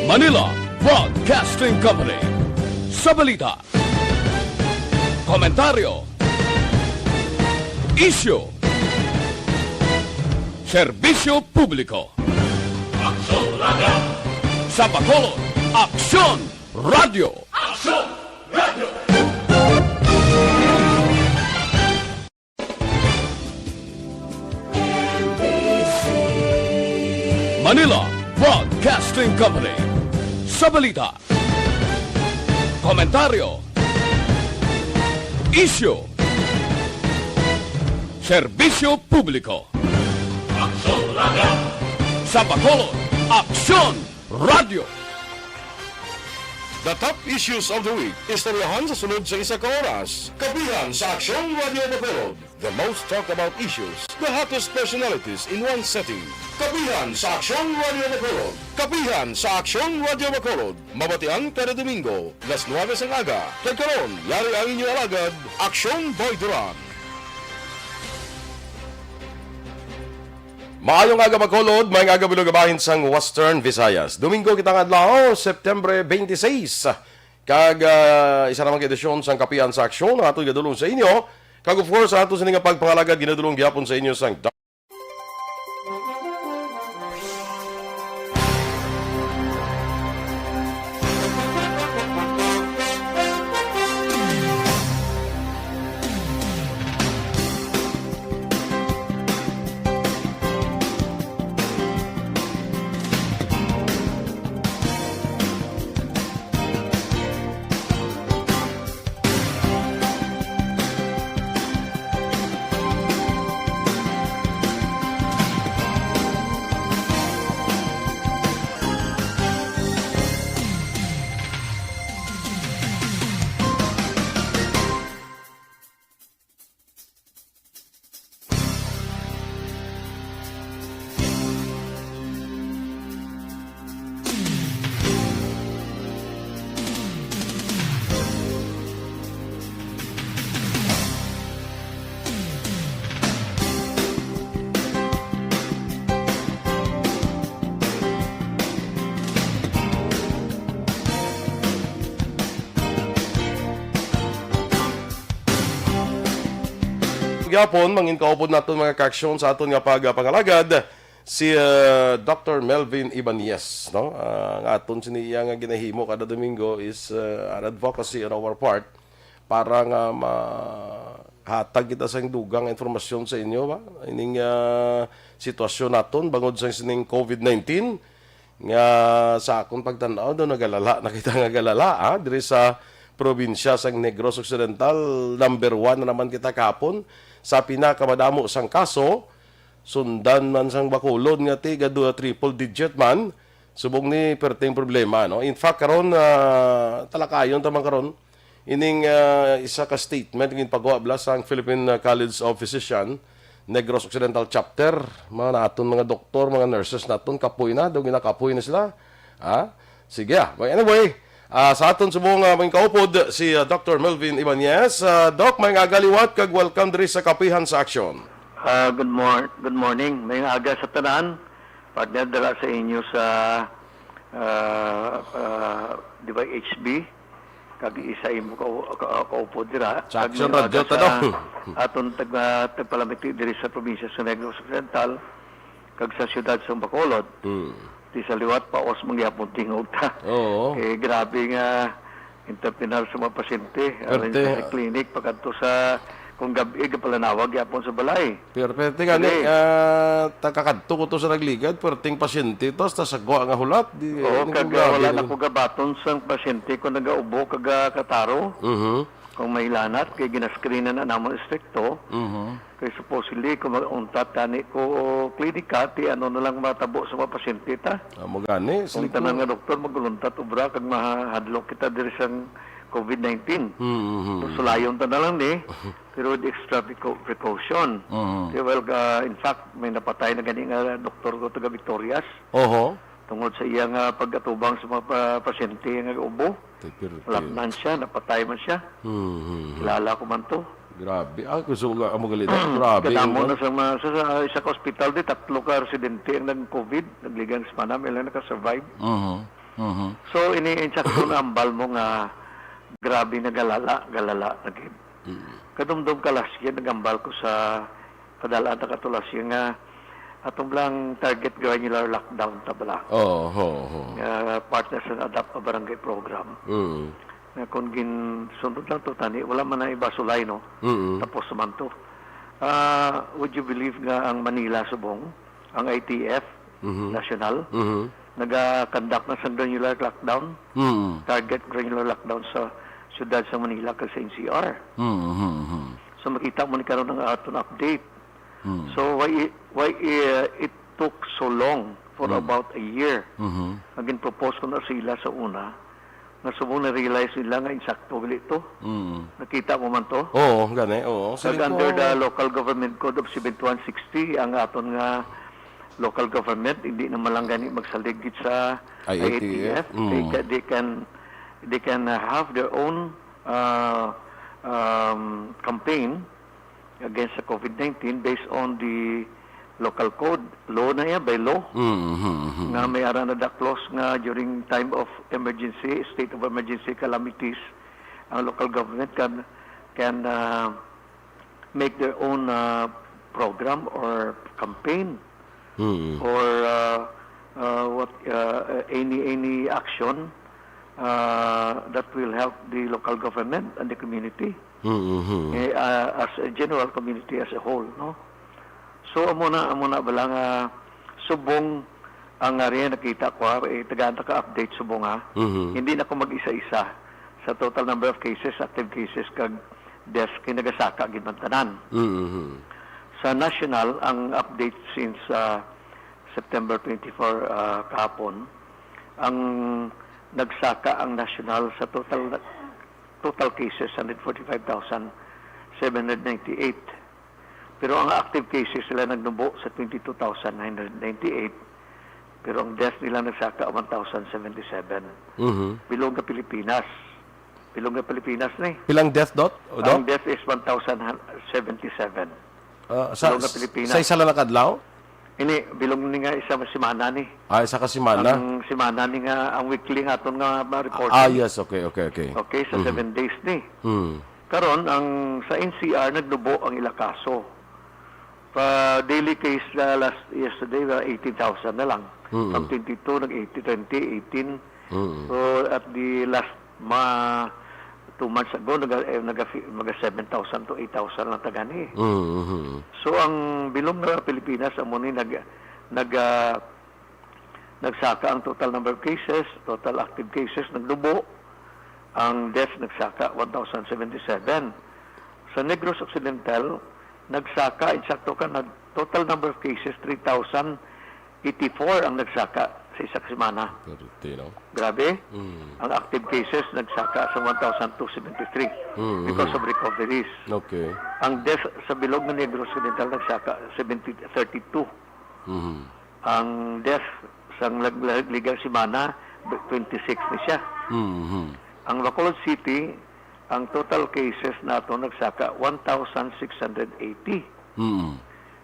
Manila Broadcasting Company. Sa balita, komentaryo, issue, serbisyo publiko. Aksyon Radio! Sa Bacolod, Aksyon Radio! Aksyon Radio! Manila Broadcasting Company. Sa balita, komentaryo, issue, serbisyo publiko. Aksyon Radio! Sa Bacolod, Aksyon Radio! The top issues of the week. Istoryahan sa sunod sa isa ka oras. Kapehan sa Aksyon Radio Bacolod. The most talked about issues. The hottest personalities in one setting. Kapehan sa Aksyon Radio Bacolod. Kapehan sa Aksyon Radio Bacolod. Mabatian kada Domingo, las 9 ng aga. Kagkaroon, yari ang inyong alagad, Aksyon Boy Duran. Maayong aga Bacolod, may aga binugabahin sang Western Visayas. Domingo kitang adlaw, September 26. Kag isa namang edisyon sang Kapehan sa Aksyon, ato gadulong sa inyo. Kag of course, ato sa nga pagpangalagad, ginadulong gyapon sa inyo sang Gapon, mangin kaupod natin mga kaksyon sa aton nga pangalagad si Dr. Melvin Ibanez, no? Ang aton siniya nga ginahimo kada Domingo is an advocacy on our part para nga mahatag kita sa dugang informasyon sa inyo ba ining sitwasyon naton bangod sa sining COVID-19 nga sa akong pagtanaw do nagalala nakita nga galala diri sa probinsya sang Negros Occidental. Number 1 na naman kita kapon sa pinakamadamo sang kaso, sundan man sang Bacolod nga tiga triple digit man, subong ni perting problema, no? In fact karon talakayon tamang karon ining isa ka statement ngin pagawa bla sang Philippine College of Physicians Negros Occidental chapter, mga naton mga doktor, mga nurses naton kapoy na, daw ginakapoy na sila. Sige anyway, sa aton subong may kaupod si Dr. Melvin Ibanez. Doc, may agaliwat kag welcome diri sa Kapehan sa Aksyon. Good morning. May aga sa tanan. Partner dala sa inyo sa di ba HB kag isa imo kaupod dira. Sa Aksyon Radio tanong. Aton tagpalamiti diri sa probinsya sa Negros Occidental kag sa siyudad sa Bacolod. Di sa liwat pa os mangyapon tingog ta. Oo. Grabe nga entrepreneur sa mga pasyente aron sa klinik pagadto sa kung gabi palanawag yapon sa balay. Pero gani takakadto ko to sa nagligad perting pasyente tos ta sagwa nga hulat di. Kag wala na ko gabaton sang pasyente ko nagaubo kag kataro. Kung may lanat kay ginaskrinan na namon stricto. Kay supposedly kung mag-untat tani ko klinika ti ano na lang matabo sa mga pasyente ta. Mo gani Kung tanan nga doktor maguluntat ubra kag mahadlok kita diri sang COVID-19. Sulayon ta na lang ni pero with extra precaution. Well, in fact may napatay na gani nga doktor ko taga Victorias. Tungod sa iyang pagkatubang sa mga pasyente nga ubo. Lapnan siya, napatay man siya. Kilala ko man to. Grabe. Gusto ko mo galita. Grabe. Kadamo na sa isa ka hospital di, 3 ka residente ang nag-COVID. Nagligang sa Manam, ilang nakasurvive. So ini-insakto na ambal mo nga grabe na galala naging. Kadumdum ka last year nagambal ko sa padalaan ta katulas year nga atong lang target granular lockdown tabla. Partners and adapt a barangay program. Na kung sunod lang to tani wala man na iba sulay no. Tapos man to. Would you believe nga ang Manila subong ang ITF national naga-conduct na sa granular lockdown. Target granular lockdown sa syudad sa Manila kag sa NCR. So makita mo ni karon ang aton update. So why it took so long for about a year. Agin propose ko na sila sa una na subong na-realize nila nga insakto gali ito. Nakita mo man to? Oo, gani. Oo. Kag under the Local Government Code of 7160, ang aton nga local government, hindi naman lang gani magsaligid sa IATF. They can have their own campaign against the COVID-19 based on the local code, law na yan, by law. Nga may ara na da clause nga during time of emergency, state of emergency calamities, ang local government can make their own program or campaign or any action that will help the local government and the community as a general community as a whole, no? So amuna bala nga subong ang area nakita ko tagaan ka update subong hindi na ko mag-isa-isa sa total number of cases, active cases kag deaths kay nagasaka gid man tanan. Sa national, ang update since September 24 kahapon, ang nagsaka ang national sa total cases 145,798. Pero ang active cases sila nagnubo sa 22,998. Pero ang death nila nagsaka 1,077. Bilong ka Pilipinas. Bilong ka Pilipinas na eh. Pilang death dot? Ang death is 1,077. Sa isa lang nakadlaw? Ini bilong ni nga isa simana ni. Isa ka simana? Ang simana ni nga ang weekly nga aton nga report. Yes, okay. Okay, sa 7 days ni. Karon ang sa NCR nagdubo ang ila kaso. Pa daily case yesterday 18,000 na lang. From 22 nag 18. So at the last 2 months ago, naga 7,000 to 8,000 lang tagani. So, ang bilong na Pilipinas, amuni nagsaka ang total number of cases, total active cases, nagdubo. Ang deaths nagsaka 1,077. Sa Negros Occidental, nagsaka, insakto ka, total number of cases, 3,084 ang nagsaka sa isang semana. Grabe. Ang active cases nagsaka sa 1,273 because of recoveries. Okay. Ang death sa bilog ng Negros Occidental nagsaka 32. Ang death sa ligang semana 26 na siya. Ang Bacolod City, ang total cases nato nagsaka 1,680.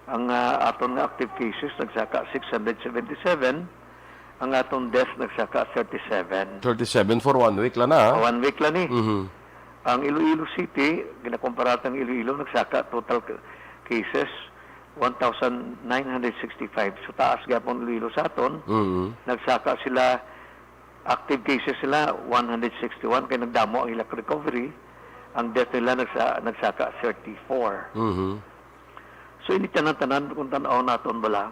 Ang aton nga active cases nagsaka 677. Ang atong death nagsaka 37. 37 for 1 week lang na. 1 week lang ni. Ang Iloilo City, ginakumparat ang Iloilo, nagsaka total cases 1,965. So taas gapon Iloilo sa aton. Nagsaka sila, active cases sila 161 kaya nagdamo ang ilang recovery. Ang death nila nagsaka 34. So ini tanan-tanan kung tanaw naton bala.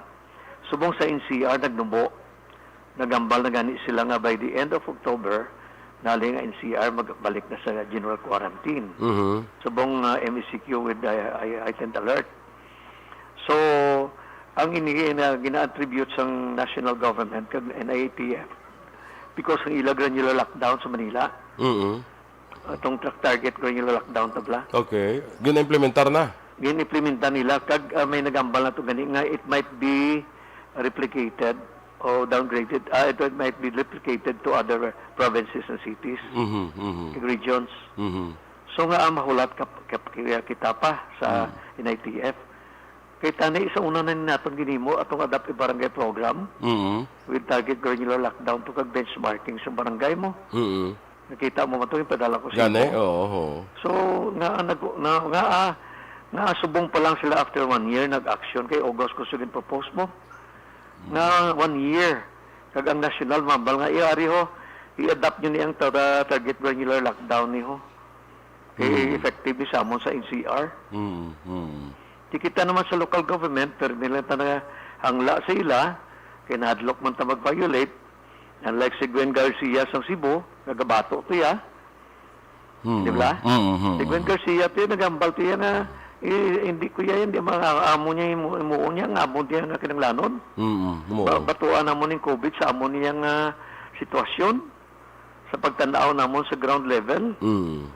Subong sa NCR nagnubo. Nagambal na gani sila nga by the end of October, nali nga NCR magbalik na sa general quarantine. Subong MECQ with heightened alert. So, ang gina-attribute sa national government kag NIATF because ang ila granular lockdown sa Manila. Itong target granular lockdown tabla. Okay. Gina-implementar na? Gina-implementar nila kag may nagambal na to gani nga it might be replicated o downgraded, it might be replicated to other provinces and cities, regions. So nga ang mahulat kita pa sa NITF. Kay tani sa una na naton ginimo atong adaptive barangay program with target granular lockdown to kag benchmarking sa barangay mo. Nakita mo mato yung padala ko sa Gani, imo. oo. So nga subong pa lang sila after 1 year nag-action kay August ko sugin propose mo. Nga 1 year kag ang national mambal nga iari ho i-adapt nyo niyang target granular lockdown ni ho. Kay effective sa amon sa NCR. Di kita naman sa local government, pero nila na hangla sa ila, kaya nahadlok man ta mag-violate, unlike si Gwen Garcia sa Cebu, nagabato to ya. Di ba? Si Gwen Garcia to nagambal to ya na, hindi ko yan, hindi mga amo niya, imuon niya, ang amo niya nga kinanglanon. Batuan namon ng COVID sa amo niyang sitwasyon, sa pagtandaaw namon sa ground level,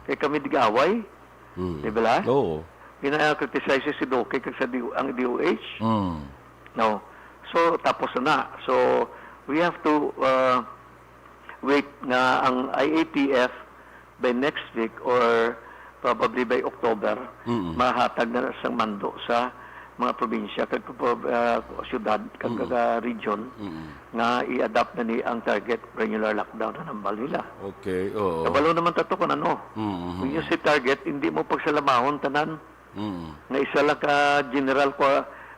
kaya kami digaway. Di ba? Oo. Pina-criticize si Doke kag sa ang DOH. No. So tapos na. So we have to wait nga ang IATF by next week or probably by October mahatag na sa mando sa mga probinsya kag syudad kag region nga i-adapt na ni ang target granular lockdown na nambal nila. Okay. Oo. Kabalo naman tato kun ano. Kung yung si target hindi mo pagsalamahon tanan na isa lang ka general ko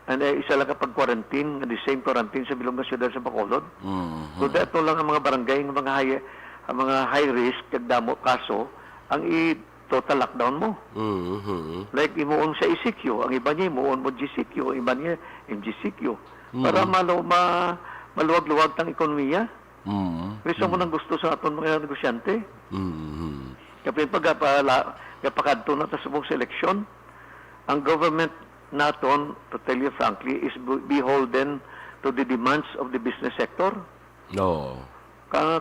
isa lang ka pag-quarantine, the same quarantine sa bilog na siyudad sa Bacolod. So dato lang ang mga barangay, ang mga high risk kag damo kaso ang total lockdown mo. Like imuon sa ECQ, ang iba niya imuon mo GCQ, ang iba niya MGCQ para maluwag-luwag tang ekonomiya. Kasi mo nang gusto sa aton mga negosyante. Kapag pagkakadto na ta sa buong seleksyon, ang government naton, to tell you frankly, is beholden to the demands of the business sector. No.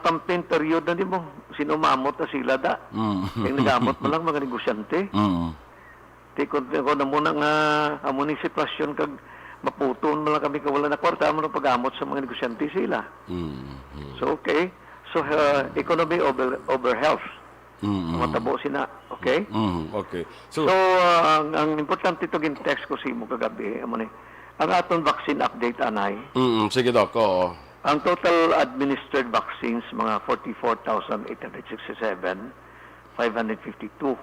Campaign period na di mo, sinumamot na sila da. Kaya nagamot mo lang mga negosyante. Kung na muna nga, amuning sitwasyon kag maputon mo lang kami kawala na kwarta mo ng pag-amot sa mga negosyante sila. So, okay. So, economy over health. Matabo sina, okay? Okay. So ang importante ito text ko sa imo kagabi, ang aton vaccine update anay. Sige Doc, oo. Ang total administered vaccines mga 44,867, 552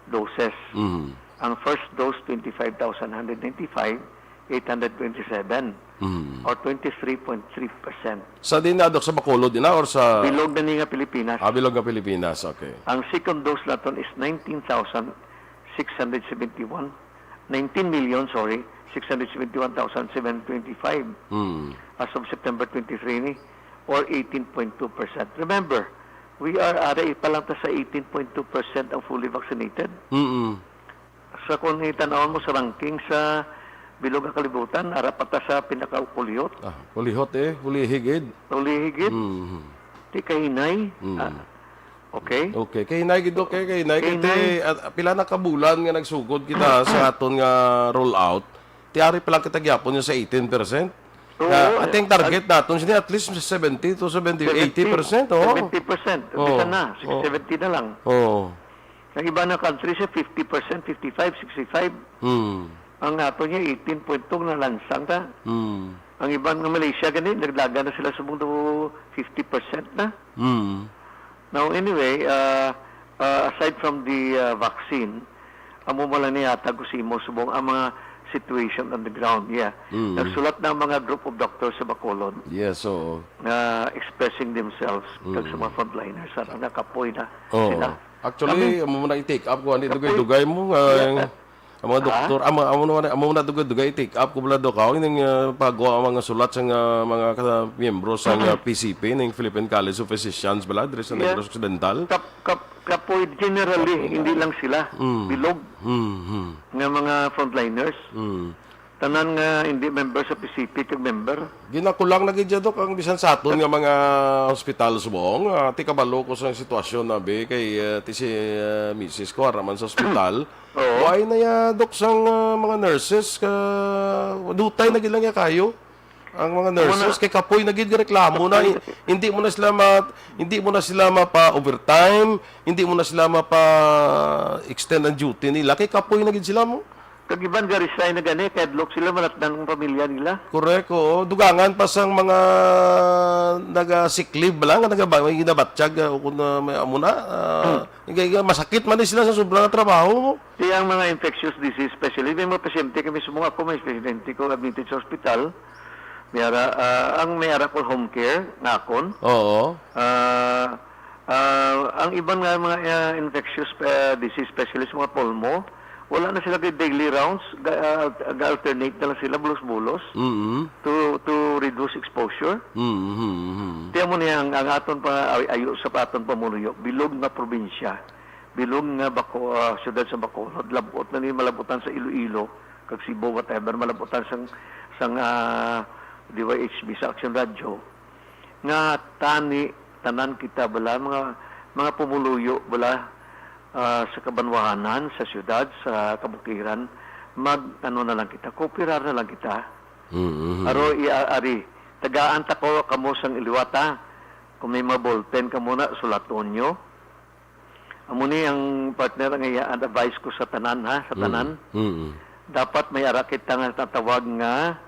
doses. Ang first dose 25,195, 827. Or 23.3%. Sa din na Doc, sa Bacolod din na or sa Bilog na niya Pilipinas. Bilog na Pilipinas, okay. Ang second dose naton is 19,671. 671,725 as of September 23 ni, or 18.2%. Remember, we are pa lang ta sa 18.2% ang fully vaccinated. Sa kung itanawon mo sa ranking sa bilog ang kalibutan, harapata sa pinaka-ulihot. Ulihot ulihigid. Ulihigid. Di kahinay. Okay? Okay, kahinay gid okay, kahinay kay pila na kabulan nga nagsugod kita sa aton nga rollout. Tiari pa lang kita gyapon sa 18%. Ating target naton sini at least 70 to 80%, 70%. Bisa na, 70 na lang. Ang iba na countries 50%, 55, 65. Ang ato niya 18.2 na lansang ta. Ang ibang ng Malaysia ganit naglaga na sila sa mundo 50% na. Now anyway, aside from the vaccine, amo mo lang niya tagusimo subong ang mga situation on the ground. Nagsulat na ang mga group of doctors sa Bacolod. Yes, so expressing themselves kag sa mga frontliners sa nakapoy na sila. Actually, amo mo na i-take up ko ani dugay-dugay mo ang mga doktor, amo na dugay take up ko bala do ka ning pagawa ang mga sulat sa mga miyembro sa PCP ning Philippine College of Physicians bala diri sa Negros Occidental. Kapoy generally hindi lang sila bilog nga mga frontliners. Tanan nga hindi member sa PCP kag member. Ginakulang na gid Dok ang bisan sa aton nga mga hospital subong. Ti kabalo ko sa sitwasyon na be kay ti si Mrs. ko araman sa hospital. Why na ya Dok sang mga nurses ka dutay na gid lang ya kayo. Ang mga nurses kay kapoy na gid reklamo na hindi mo na sila mapa overtime, hindi mo na sila mapa extend ang duty nila kay kapoy na gid sila mo. Kagiban ga resign na gani, kadlok sila manatnan ng pamilya nila. Correct, oo. Dugangan pa sang mga naga-sick leave lang, may ginabatsyag o kung may amuna. Masakit man din sila sa sobrang trabaho mo. Di ang mga infectious disease specialist, may mga pasyente kami sumung ako, may pasyente ko admitted sa hospital. Ang mayara ko home care, nakon. Oo. Ang ibang nga mga infectious disease specialist, mga pulmo, wala na sila kay daily rounds, ga-alternate na lang sila bulos-bulos to reduce exposure. Tiyan mo niya, ang aton pa ayo sa aton pamunuyo, bilog na probinsya, bilog nga siyudad sa Bacolod, labot na ni malabutan sa Iloilo, kag Cebu, whatever, malabutan sang DYHB sa Aksyon Radio, nga tanan kita bala, mga pumuluyo bala, sa kabanwahanan, sa syudad, sa kabukiran, ano na lang kita, kooperar na lang kita. Aro, ari, tagaan ta ko kamo sang iliwata, kung may mga ballpen ka muna, sulaton nyo. Amuni ang partner ang advice ko sa tanan, ha, sa tanan. Dapat may ara kita nga tatawag nga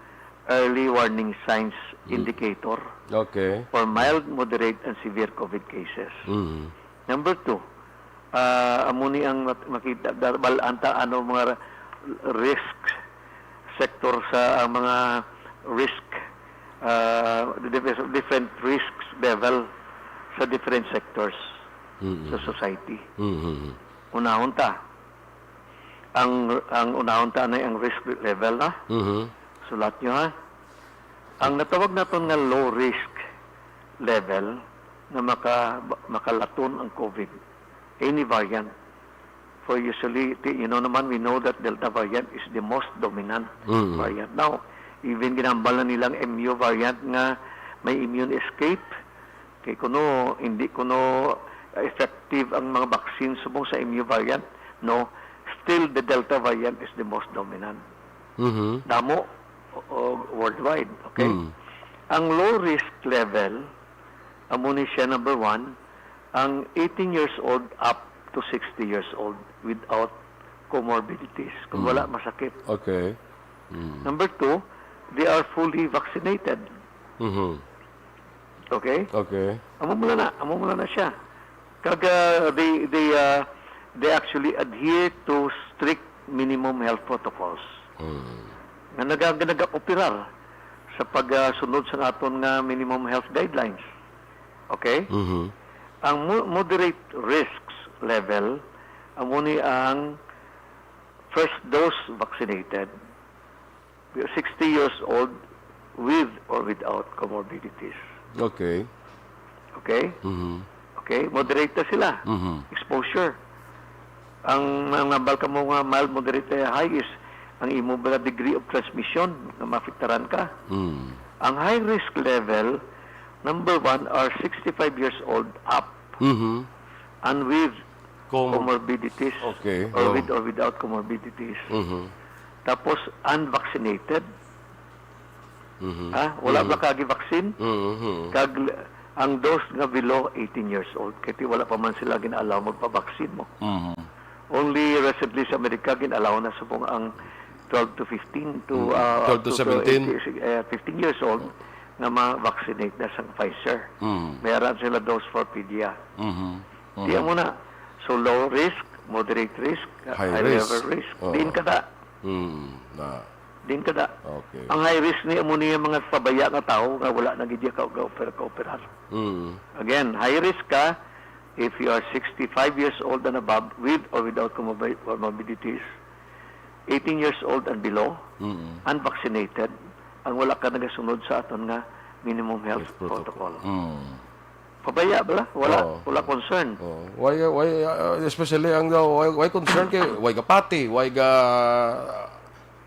early warning signs indicator for mild, moderate, and severe COVID cases. Number 2, amuni ang makita balanta mga risk sector sa mga risk different risks level sa different sectors sa society. Unahon ta ang unahon ta na ang risk level na sulat nyo, ha. Ang natawag naton nga low risk level na makalaton ang COVID, any variant. For usually, naman, we know that Delta variant is the most dominant variant. Now, even ginambal na nilang MU variant nga may immune escape, kay hindi kuno effective ang mga vaccine subong sa MU variant, no, still the Delta variant is the most dominant. Damo, worldwide, okay? Ang low risk level, amuni siya number 1, ang 18 years old up to 60 years old without comorbidities. Kung wala masakit. Okay. Number 2, they are fully vaccinated. Okay? Okay. Amo mula na siya. Kaga they actually adhere to strict minimum health protocols. Na nag-operar sa pagsunod sa aton nga minimum health guidelines. Okay? Ang moderate risks level, amuni ang first dose vaccinated, 60 years old with or without comorbidities. Okay. Okay? Okay, moderate na sila. Exposure. Ang nambal ka mo nga mild, moderate, high is ang imo ba degree of transmission na mafiktaran ka. Ang high risk level, number 1 are 65 years old up and with comorbidities or with or without comorbidities. Tapos unvaccinated. Wala ba kagi vaccine? Ang dose nga below 18 years old. Kaya wala pa man sila ginalaw magpa-vaccine mo. Only recently sa Amerika ginalaw na subong ang 12 to 15 to 12 to 17 15 years old na ma-vaccinate na sa Pfizer. Mayroon sila dose for pedia. Diyan mo na. So, low risk, moderate risk, high level risk. Din kada. Din kada. Okay. Ang high risk niya mo niya mga pabaya na tao nga wala na gidya ka-operar. Again, high risk ka if you are 65 years old and above with or without comorbidities, 18 years old and below, unvaccinated, ang wala ka nagasunod sa aton nga minimum health protocol. Pabaya bala, wala concern. Why especially ang why concern kay why ka pati, why ka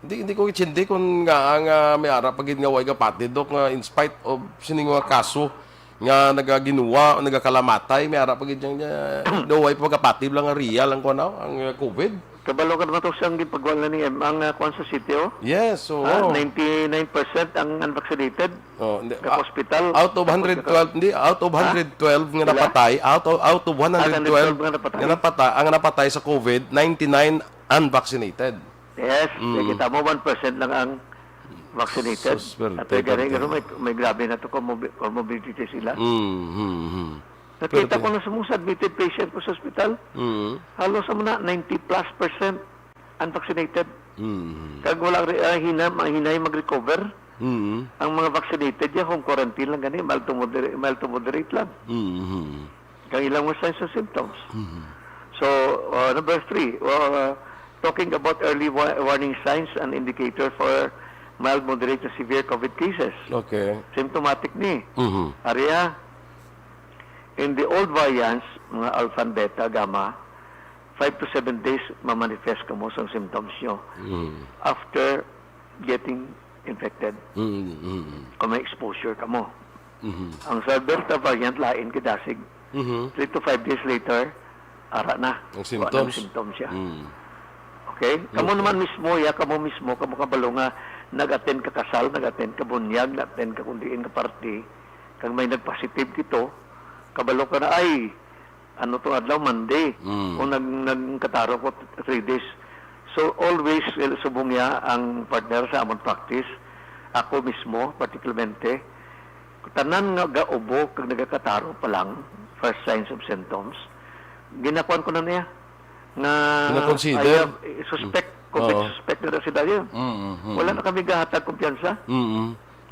hindi ko kitsindi kung nga may ara pagid nga why ka pati dok nga in spite of sining nga kaso nga nagaginuwa, nagakalamatay, may ara pagid nga no why pagkapati lang nga real ang kuno ang COVID. Kabalo ka naman ito siyang gipagwala ni ang kwan sa sitio? Yes, so 99% ang unvaccinated sa hospital. Out of 112, out of 112 nga napatay, out of 112 nga napatay, ang napatay sa COVID, 99 unvaccinated. Yes, kita mo 1% lang ang vaccinated. At may grabe na to comorbidity sila. Nakita ko na sa mga admitted patient ko sa hospital. Halos sa mga 90+% unvaccinated. Kag wala hinay mag-recover. Ang mga vaccinated yan, home quarantine lang gani, mild to moderate lang. Kag ilang mga signs and symptoms. So, number 3, talking about early warning signs and indicator for mild, moderate to severe COVID cases. Okay. Symptomatic ni. Area, in the old variants, mga alpha and beta, gamma, 5 to 7 days mamanifest ka mo sa symptoms nyo after getting infected o may exposure ka mo. Ang sa Delta variant, lain kidasig. 3 to 5 days later, ara na. Ang symptoms. Symptoms siya. Okay? Kamo naman mismo, kamo kabalo nga, nag-attend ka kasal, nag-attend ka bunyag, nag-attend ka kundiin ka party, kag may nag-positive dito, kabalo ka na, ay, ano to adlaw, Monday, o nagkataro ko 3 days. So, always, subong niya ang partner sa amon practice, ako mismo, particularmente, tanan nga gaubo, kag nagkataro pa lang, first signs of symptoms, ginakuan ko na niya, nga Gina-consider? Suspect, suspect na sila yun. Wala na kami gahatag kumpiyansa.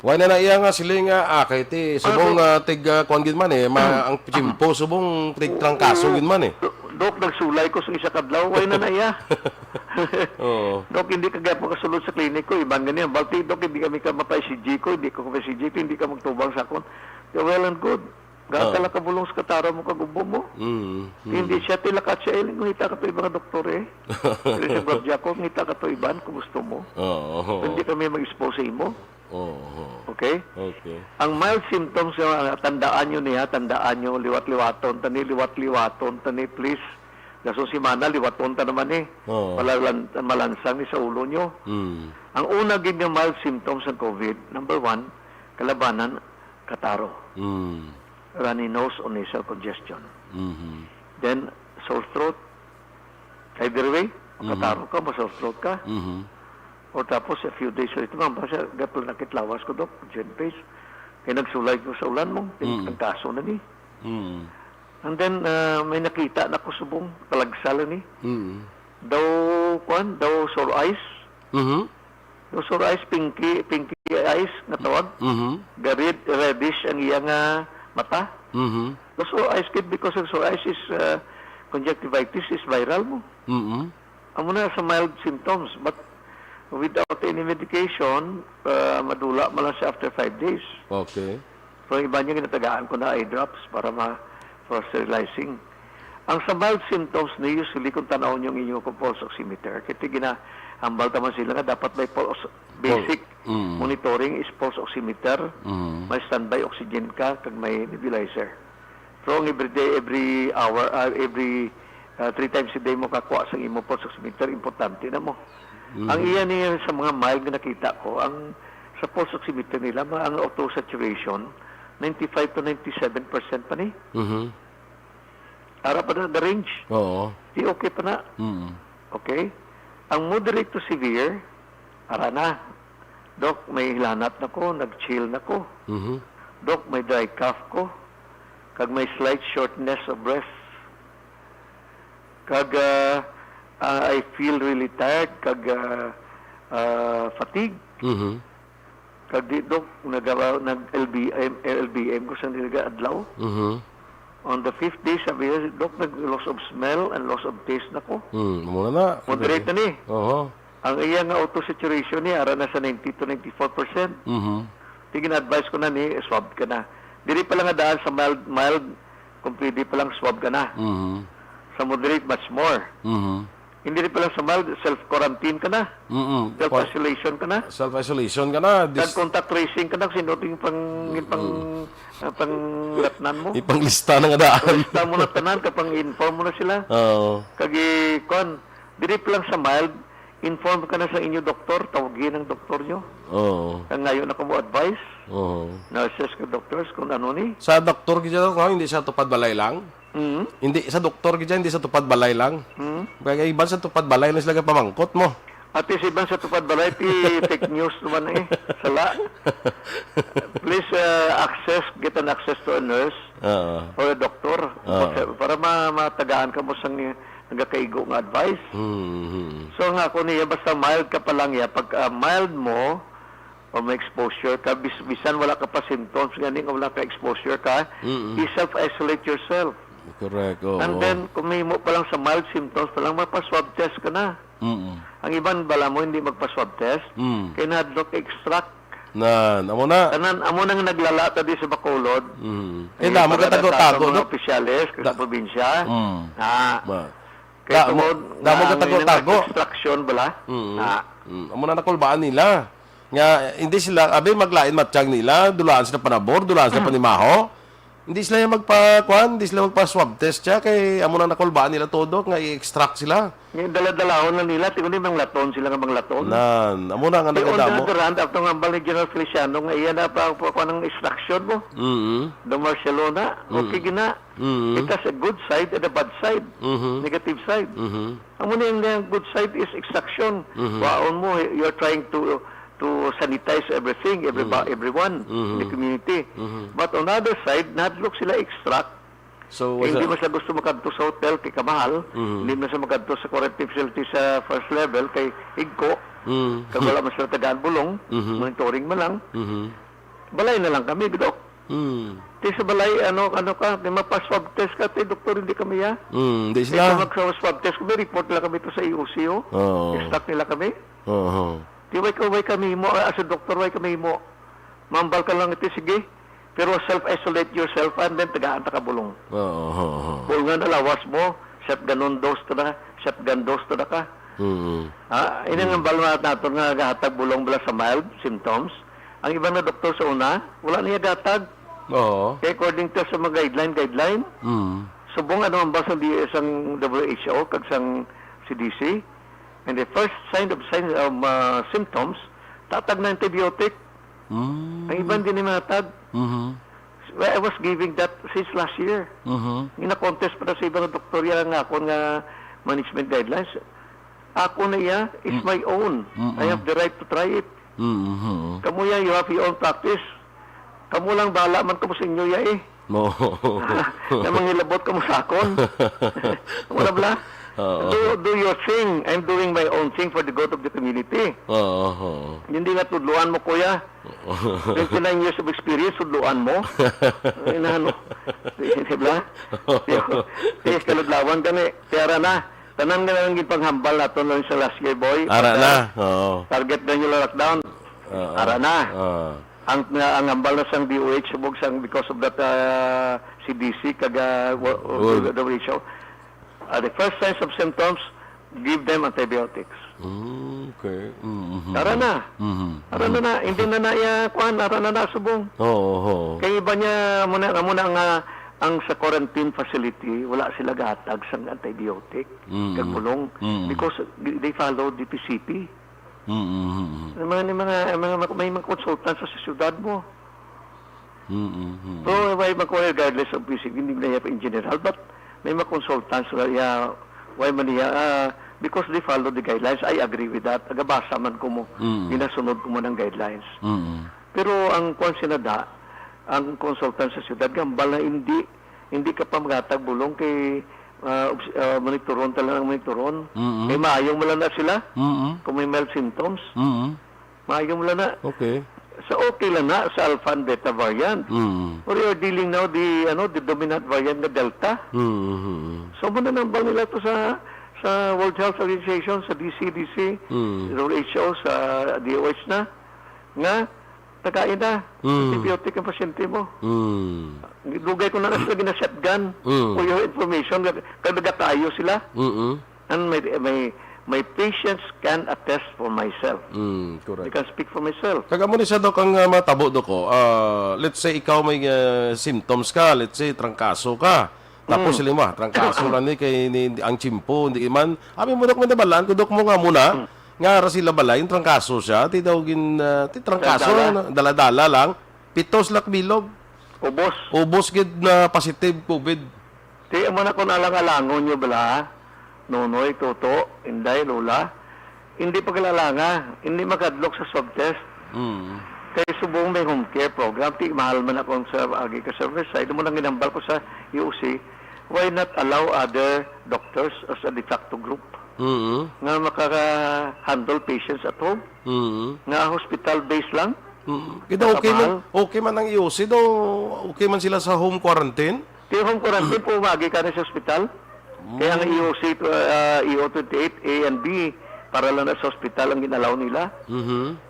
Why na iya nga sila nga kay ti subong tig kuan gid man ang chimpo subong tig trangkaso gid man Dok, nagsulay ko sa isa kadlaw, why na iya? Dok, hindi ka gapo kasulod sa klinik ko, ibang ganyan. Balti, Dok, hindi kami ka mapa-CG ko, hindi ko mapa-CG ko, hindi ka magtubang sa akon. Well and good. Gata lang kabulong sa katara mo kagubo mo. Hindi siya tilakat siya. Ngita ka to ibang doktor Pero siya brabya ko, ngita ka to iban kung gusto mo. Hindi kami mag-expose sa imo. Okay? Okay. Ang mild symptoms, tandaan nyo niya, tandaan nyo, liwat-liwaton, tani, please. Gaso si Mana, liwaton ta naman malansang ni sa ulo nyo. Ang una gid nga mild symptoms ng COVID, number 1, kalabanan, kataro. Runny nose or nasal congestion. Then, sore throat. Either way, kataro ka, sore throat ka. O tapos, a few days later, basta gapal nakitlawas ko, Dok, Jen Pace. Kaya nagsulay ko sa ulan mo, ang kaso na ni. And then, may nakita na ko subong, kalagsala ni. Daw sore eyes. Daw sore eyes, pinky eyes, nga tawag. Reddish ang iyang mata. The sore eyes kid because of sore eyes is conjunctivitis is viral mo. Amo na sa mild symptoms but without any medication madula man lang siya after 5 days. Okay. So iba niya ginatagaan ko na eye drops para for sterilizing. Ang sa mild symptoms na usually kung tanaw niyo ang inyong pulse oximeter, kaya ginahambal taman sila nga dapat may basic monitoring is pulse oximeter, may standby oxygen ka, kag may nebulizer. So every day, every hour, every 3 times a day mo kakuha sa imo pulse oximeter, importante na mo. Ang iyan niya sa mga mild na nakita ko, ang sa pulse oximeter nila, ang auto saturation, 95 to 97% pa ni. Ara pa na the range. Oo. Di okay pa na. Okay? Ang moderate to severe, ara na. Dok, may hilanat na ko, nag-chill na ko. Dok, may dry cough ko. Kag may slight shortness of breath. Kag I feel really tired. Kag fatigue. Kag di, Dok, nag-LBM ko sa niliga-adlaw. On the 5th day, sabi niya, Dok, nag-loss of smell and loss of taste na ko. Muna na. Moderate na ni. Ang iya nga auto-saturation niya, ara na sa 90 to 94%. Tigin-advise ko na ni, swab ka na. Dili pa lang nga daan sa mild, kung pwede pa lang swab ka na. Sa moderate, much more. Hindi rin pa lang sa mild, self-quarantine ka na. Self-isolation ka na. Self-isolation ka na. Contact tracing ka na, sinuting pang-latnan mo. Ipanglista na nga daan. Lista mo na tanan, kapang inform mo na sila. Kagi, dili pa lang sa mild, inform ka na sa inyo doktor, tawagin ang doktor nyo. Kaya ngayon ako mo advice, nurses ka doctors, kung ano ni. Sa doktor kita ko, hindi sa tupad balay lang. Hindi sa doktor kita, hindi sa tupad balay lang. Kaya iban sa tupad balay na sila pamangkot mo. At isiban sa tupad balay, fake news naman Sala. Please get an access to a nurse or a doctor para matagaan ka mo sa nagakaigo ng advice. So nga ako niya, basta mild ka pa lang pag mild mo, o may exposure ka, bisan wala ka pa symptoms, ganing wala ka exposure ka, i-self-isolate yourself. Correct. And then, kung may mo pa lang sa mild symptoms, pa lang magpa-swab test ka na. Ang ibang bala mo, hindi magpa-swab test, kaya na-look extract. Amo na. Amo nang naglalata di sa Bacolod. Damo ka tago-tago, no? Opisyalis, sa probinsya. Kaya damo ka tago-tago. Extraction bala. Amo na nakulbaan nila. Nga, hindi sila, maglain matiyang nila, dulaan sila panabor, dulaan sila panimaho. Hindi sila yung hindi sila magpa-swab test siya, kay amo na nakulbaan nila todo, nga i-extract sila. Yung dala-dalahon na nila, tingnan yung laton sila nga mga laton. Amo na nga nagadamo. Yung Duran, after nga balik General Feliciano, nga iyan na pa ng extraction mo. The Barcelona, okay gina. It has a good side and a bad side, negative side. Amo na yung good side is extraction. Waon mo, you're trying to sanitize everything, everyone in the community. But on the other side, nadlok sila extract. So, hindi mo sila gusto makadto sa hotel kay kamahal. Hindi mo sila makadto sa quarantine facility sa first level kay Igko. Kag wala man sila tagaan bulong, monitoring man lang. Balay na lang kami, bidok. Di sa balay, ano ka, di mapa-swab test ka, doktor, hindi kami Hindi sila. Kung mag-swab test kami, report nila kami to sa IUCO. Extract nila kami. Di way kami mo, as a doctor, way kami mo. Mambal ka lang ito, sige. Pero self-isolate yourself and then tagaan ta ka bulong. Kung nga nalawas mo, shotgun dose to na ka. Ini nga balwa natin nga gahatag bulong bala sa mild symptoms. Ang ibang na doktor sa una, wala niya gatag. Kaya according to sa mga guideline, subong ano ang basa di isang WHO, kag sang CDC, and the first sign of symptoms, tatag na antibiotic. Ang ibang din matag. I was giving that since last year. Ina-contest pa na sa ibang doktor yan nga ako nga management guidelines. Ako na is my own. I have the right to try it. Kamu you have your own practice. Kamu lang bahala man kamo sa inyo na mangilabot kamo sa akon. Wala bla? Do your thing. I'm doing my own thing for the good of the community. Hindi nga tudluan mo, kuya. 29 years of experience, tudluan mo. Inano. Diba? Tiyo, kaludlawan kami. Kaya na. Tanan nga lang panghambal nato lang sa last year, boy. Ara na. Target na yung lockdown. Ara na. Ang hambal na sang DOH, subog sang because of that CDC, kaga WHO. The first signs of symptoms, give them antibiotics. Okay. Tara na. Tara na. Hindi na kuhan. Tara na subong. Kaya iba niya, muna ang sa quarantine facility, wala sila gatag sa antibiotic, kagulong, because they follow the PCP. May mga consultants sa syudad mo. So, may mga regardless of PCP, hindi na in general, but may mga consultants na why man niya, because they follow the guidelines. I agree with that. Agabasa man ko mo, ginasunod ko mo ng guidelines. Pero ang konsinada, ang consultant sa siyudad, gambal na hindi ka pa magatag bulong kay monitoron talagang monitoron. May maayong mula na sila, kung may mild symptoms. Maayong mula na. Okay. So okay lang na sa alpha and beta variant. Or you're dealing now the dominant variant na delta. So muna nambal nila to sa World Health Organization, sa DCDC, WHO, sa DOH na, nga tagain na antibiotic ang pasyente mo. Dugay ko na sila gina-shotgun for your information, kadaga tayo sila. And my patients can attest for myself. Correct. I can speak for myself. Kagamo ni sa dok ang matabo ko. Let's say ikaw may symptoms ka, let's say trangkaso ka. Tapos sila trangkaso lang ni kay ang chimpo, hindi man. Abi mo dok man balan ko dok mo nga muna. Nga ra sila balay, trangkaso siya, ti daw trangkaso dala-dala lang. Pitos lak bilog. Ubos gid na positive COVID. Ti mo na ko nalang-alangon nyo bala. Nonoy, Toto, Inday, Lola. hindi paglalanga, hindi makadlok sa swab test. Kaya subong may home care program, mahal man akong sa agi ka sa side, mo nang ginambal ko sa UC, why not allow other doctors as a de facto group nga makaka-handle patients at home? Nga hospital-based lang? Kita okay man ang IOC daw, okay man sila sa home quarantine? Kaya home quarantine po, magi ka na sa hospital. Kaya ang IOC, EO28, A and B, para lang na sa hospital ang ginalaw nila.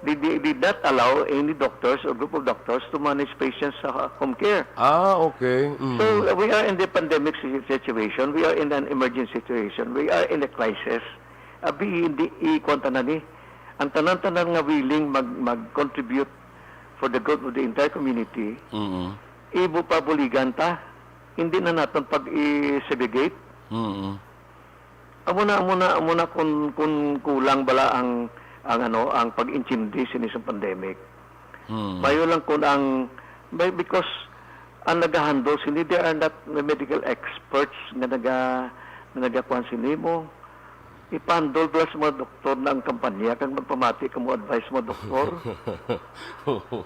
Did not allow any doctors or group of doctors to manage patients sa home care. Okay. So, we are in the pandemic situation. We are in an emergency situation. We are in a crisis. Abi, hindi ikwanta na ni. Ang tanan-tanan nga willing mag-contribute for the growth of the entire community, ibo pa buligan ta. Hindi na natin pag-segregate. Amuna kung kulang bala ang pag-intindi sa isang pandemic. Mayo lang kung because ang nag-handle sini, they are not medical experts na nagakuan sini mo. Ipandol ba sa mga doktor na ang kampanya kang magpamati ka mo advice mo doktor?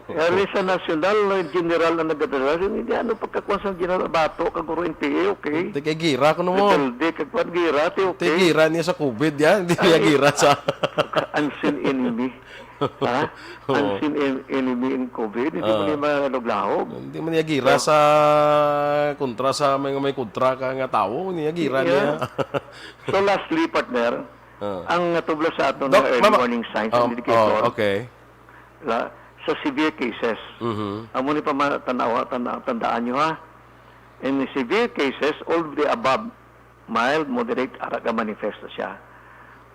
Kaya sa national, general na nagadala, hindi ano pagkakuan sa general bato, kaguro NPA, okay? Hindi kay gira ko mo. Hindi, kagkuan gira, okay? Hindi gira niya sa COVID yan, hindi niya gira sa... Unseen enemy. Ha? Unseen enemy in COVID, hindi mo niya maluglaog. Hindi mo niya gira sa kontra sa may kontra ka nga tao, hindi niya gira niya. So lastly, partner, ang natubla sa ato na early warning signs and indicator, okay. Sa severe cases, amo ni pa tandaan nyo ha, in severe cases, all of the above, mild, moderate, araga manifest na siya.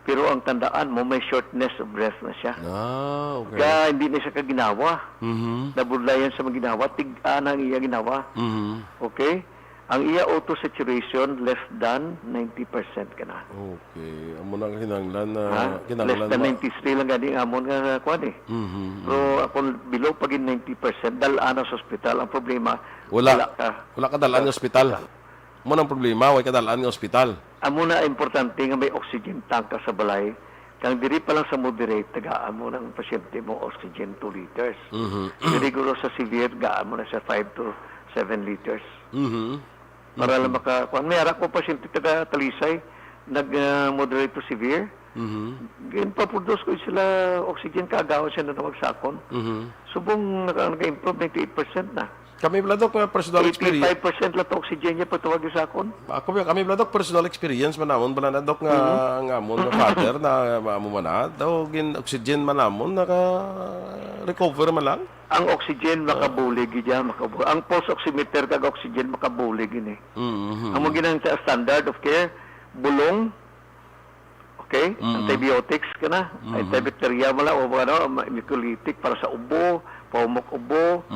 Pero ang tandaan mo, may shortness of breath na siya. Okay. Kaya hindi na siya kaginawa. Nabudlayan sa mga ginawa, tig-an ang iya ginawa. Okay? Ang iya auto-saturation, less than 90% ka na. Okay. Amo nang hinanglan na... Less than 93 lang gani amon nga kuan eh. Pero kung below pagin 90%, dalaan sa ospital. Ang problema, Wala ka dalaan ng ospital. Mo nang problema, way ka dalaan ng ospital. Amo na importante nga may oxygen tank ka sa balay. Kang diri pa lang sa moderate, tagaan mo ng pasyente mo oxygen 2 liters. Siguro sa severe, gaan mo na sa 5 to 7 liters. Para lang makakuan. May arak ko pasyente taga Talisay, nag-moderate to severe. Paproduce ko sila oxygen, kaagawa siya na magsakon. Subong naka-improve 98% na. Kami Vladok, personal experience. 85% lang oxygen niya patuwag sa akon. Kami Vladok, personal experience manamon bala na dok nga ngamon na father na maamo man na daw gin oxygen manamon naka recover man lang. Ang oxygen makabulig diya, makabulig. Ang pulse oximeter kag oxygen makabulig ini. Ang mga ginang sa standard of care, bulong, okay? Antibiotics kana, antibacterial wala o ano, mucolytic para sa ubo, paumok ubo,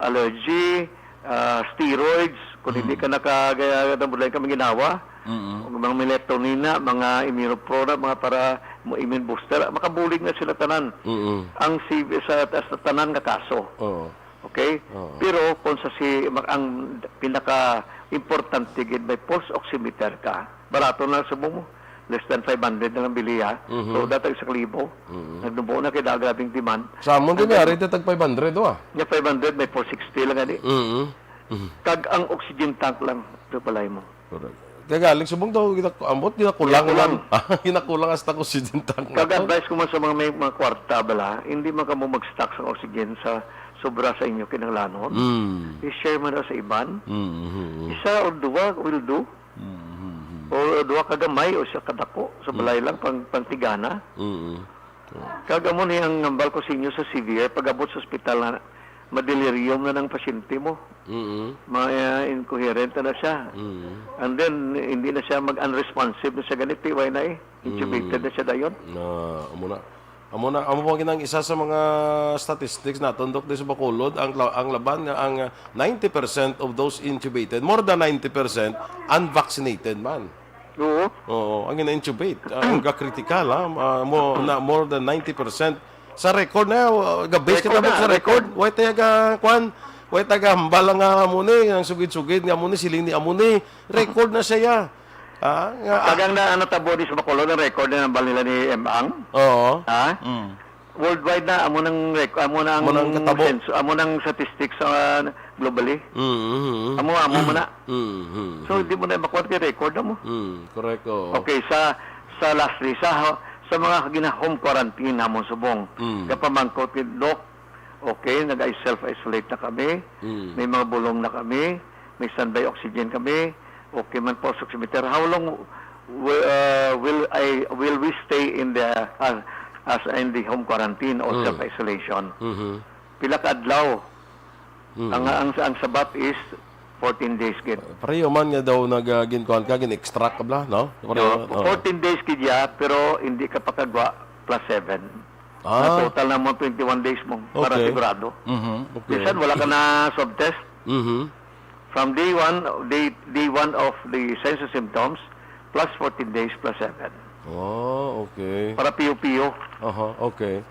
allergy, steroids, kung hindi ka nakagaya ng bulay ka ginawa, mga melatonina, mga immunoprona, mga para immune booster, makabulig na sila tanan. Ang sa tanan nga kaso. Okay? Pero kung ang pinaka-importante gid may pulse oximeter ka, barato na sa mo. Less than 500 na lang bili ha. So, datang 1,000. Nagnubo na kaya grabing demand. Sa amon din yari, tag 500 o Yung 500, may 460 lang gani. Kag ang oxygen tank lang, ito palay mo. Correct. Kaya galing, subong daw, ambot, ginakulang lang. Ginakulang hasta oxygen tank. Kag advice ko man sa mga may mga kwarta bala, hindi man ka mo mag-stock sa oxygen sa sobra sa inyo kinanglanon. I-share mo na sa iban. Isa o duwa will do. O duwa kagamay o siya kadako sa balay lang pangtigana. Kagamo ni ang ngambal ko sa inyo sa severe pag-abot sa ospital na madelirium na ng pasyente mo. Incoherent na siya. And then hindi na siya mag-unresponsive na siya ganito, why na intubated na siya dayon. Amo po ginang isa sa mga statistics na tundok din sa Bacolod, ang laban nga ang 90% of those intubated, more than 90% unvaccinated man. Oo, ang ina-intubate, ang critical more than 90% sa record na gabase ka sa record. Way taga hambal nga amuni, ang sugid-sugid nga amuni siling ni amuni, record na siya. Kagang na tabo di sa Bacolod ang record na nabal nila ni Ang. Oo. Ha? Worldwide na amo nang Amo nang katabo. amo nang statistics sa globally. Amo mo na. So hindi mo na makuha kay record mo. Correct. Oo. Okay, sa lastly sa mga gina-home quarantine namon subong. Kapamangkot kay Doc, okay, nag-self-isolate na kami. May mga bulong na kami. May standby oxygen kami. Okay man po sa oximeter. How long will we stay in the as in the home quarantine or self-isolation? Pila ka adlaw. Ang sabat is 14 days kid. Pareho man nga daw nag-ginkuhan ka, gin-extract ka bla, no? Pareho, 14 days kid ya, pero hindi ka pakagwa plus 7. Total na mo 21 days mo para sigurado. Okay. Minsan wala ka na swab test. From day 1 of the signs and symptoms plus 14 days plus 7. Oh, okay. Para piyo-piyo. Okay.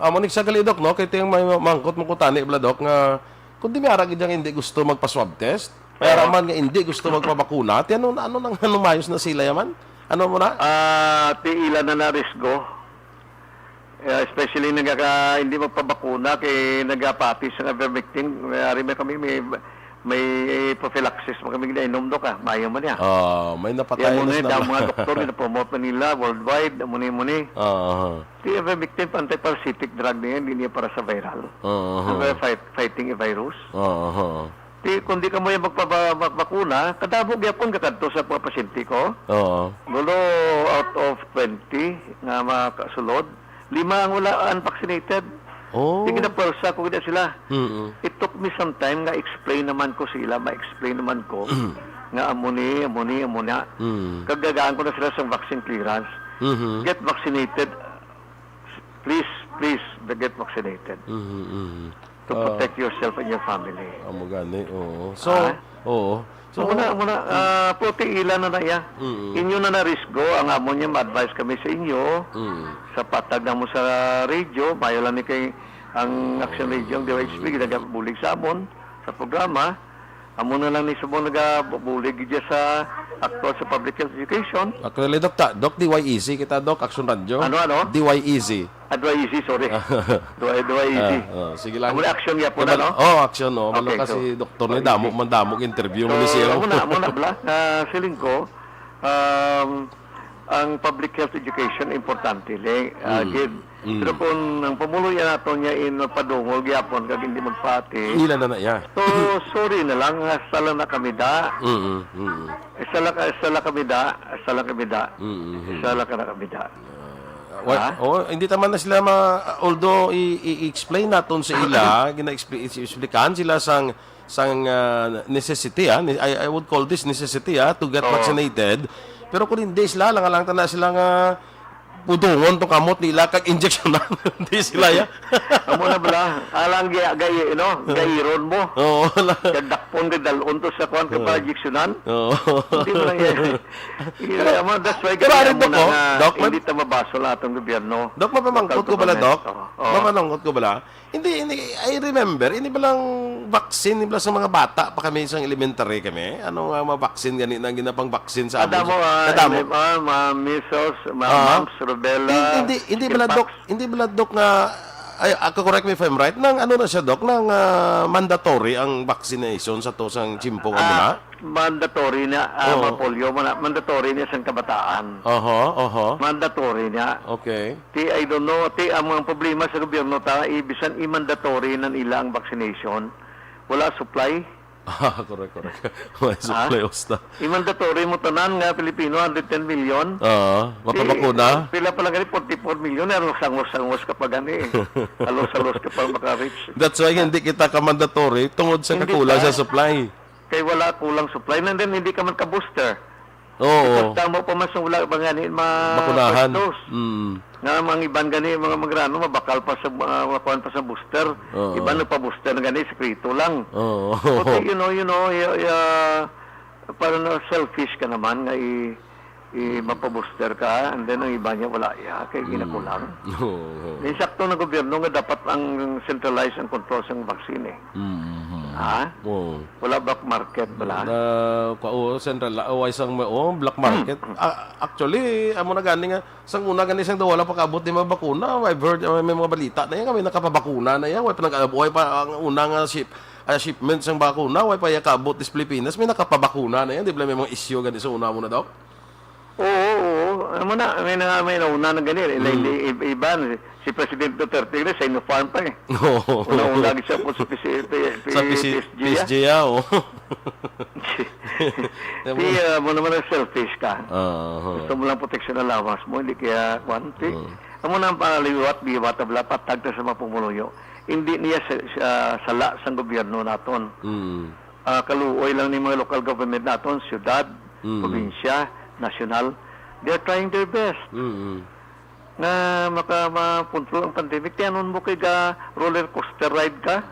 Manik sa gali, Dok, no? Kaya tiyang may mangkot mo kutani, bla, Dok, nga kung di may arag diyang hindi gusto magpa-swab test, kaya man nga hindi gusto magpabakuna, ano mayos na sila yaman? Ano mo na? Ti ilan na risgo. Especially hindi magpabakuna kay nagapati sa ivermectin. May kami may prophylaxis mo kami ginainom do ka. Mayo man niya. May napatay na mga doktor na promote nila worldwide, muni. Ti ivermectin anti-parasitic drug niya, hindi niya para sa viral. Fighting a virus. Ti kung di ka mo yung magpabakuna, kadabog yapon kakadto sa mga pasyente ko. Gulo out of 20 nga makasulod, 5 ang wala unvaccinated. Hindi na pwersa kung hindi sila. It took me some time nga explain naman ko sila, ma-explain naman ko nga amuni. Kagagaan ko na sila sa vaccine clearance. Get vaccinated. Please, get vaccinated. To protect yourself and your family. Amo gani, oo. So, puti ilan na ya. Inyo na risgo, ang amo niya ma-advise kami sa inyo. Sa patag na mo sa radio, mayo lang ni kay ang Aksyon Radio, ang DYHP, nagabulig sa amon, sa programa. Amo na lang ni subong nagabulig dyan sa aktual sa public health education. Actually, Doc, DYEZ kita, Doc, Aksyon Radio. Ano? DYEZ. DYEZ, sorry. DYEZ. Sige lang. Amo na Aksyon niya po na, no? Aksyon, no. Malo kasi doktor ni mandamog interview mo ni siya. Amo na bla. Feeling ko, ang public health education importante pero kung ang pamuluyan nato niya padungol gyapon kag hindi magpati ilan na ya. So sorry na lang sala na kami da. Sala kami da. Hindi taman na sila although i-explain naton sa ila, gina-explican sila sang necessity, I would call this necessity to get vaccinated. Pero kung hindi sila, lang tanda sila nga pudungon to kamot nila kag injection na. Hindi sila ya. Amo na bala, alang gayiron mo. Kadakpon ka dalon to sa kuan ka pa injectionan. Hindi mo lang yan. That's why hindi ta mabaso lahat ng gobyerno. Dok, mapamangkot ko bala, Dok? Mapamangkot ko bala? Hindi, I remember, hindi ba lang vaccine, hindi ba sa mga bata pa kami isang elementary kami? Ano nga mga vaccine ganit na ginapang vaccine sa amin? Measles, mumps, rubella, hindi ba Dok nga, correct me if I'm right, nang ano na siya, Dok, nang mandatory ang vaccination sa to sang chimpo ka muna? Mandatory na, polio, mandatory niya sa kabataan. Mandatory niya. Okay. I don't know, ang problema sa gobyerno ibisan i-mandatory ng ilang vaccination. Wala supply. Correct. May supply hosta. I-mandatory mo tanan nga Pilipino, 110 million. Mapabakuna. Pila pala gani, 44 million. Sangos ka pa gani. Halos-halos ka pa maka-reach. That's why hindi kita ka-mandatory tungod sa kakulang sa supply. Kaya wala kulang supply. And then hindi ka man ka-booster. Oo. Tama pa mas wala pa gani makunahan. Nga mga iban gani, mga magrano, mabakal pa sa makuhan pa sa booster. Iban pa booster na gani, sekreto lang. But you know, parang selfish ka naman nga mapabooster ka, and then ang iba niya wala kaya ginakulang. Insakto na gobyerno nga dapat ang centralize ang control sa vaccine Ha? Oo. Wala black market, wala. Na central isang black market. Actually, amo na gani nga sang una gani sang wala pa kaabot ni mga bakuna. I've heard may mga balita na yan kami nakapabakuna na yan. Way pa nag-abuhay pa ang unang shipment sang bakuna. Way pa kaabot dis Pilipinas. May nakapabakuna na yan. Di ba may mga issue gani sa una mo na daw? Oo. May nauna na ganyan. Iba, si President Duterte na sa Sinopharm pa eh. Una-una siya po sa PSG, oh. Mo naman ang selfish ka. Gusto mo lang proteksyon ng lawas mo, hindi kaya kwanti. Amo na ang pangaliwat, biwat, abla, patagta sa mga pumuluyo. Hindi niya sala sa gobyerno naton. Kaluoy lang ni mga local government naton, syudad, probinsya, nasyonal. They're trying their best. Na makapunto ang pandemic. Tiyanon mo kay roller coaster ride ka.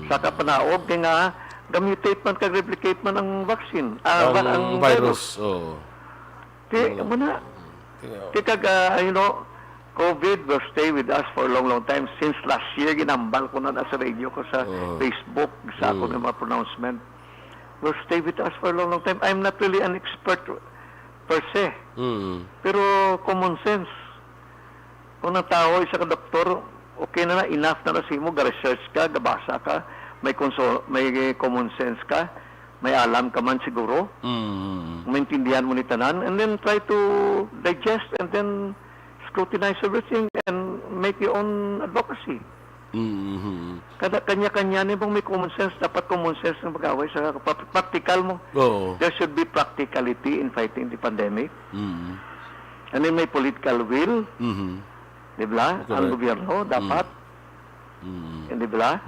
Saka panaog, kaya nga, mutate man, replicate man ang vaccine. Ang virus. Kaya mo na. Kaya COVID will stay with us for a long, long time. Since last year, ginambal ko na sa radio ko sa Facebook, sa ako ng mga pronouncement. Will stay with us for a long, long time. I'm not really an expert per se. Pero common sense. Kung ang tao, isa ka doktor, okay na enough na si mo, ga-research ka, gabasa ka, may common sense ka, may alam ka man siguro, maintindihan mo ni tanan, and then try to digest and then scrutinize everything and make your own advocacy. Kanya-kanya na bang may common sense, dapat common sense ng pag-away sa practical mo. There should be practicality in fighting the pandemic. And then may political will. Di ba? Ang gobyerno dapat. Di ba?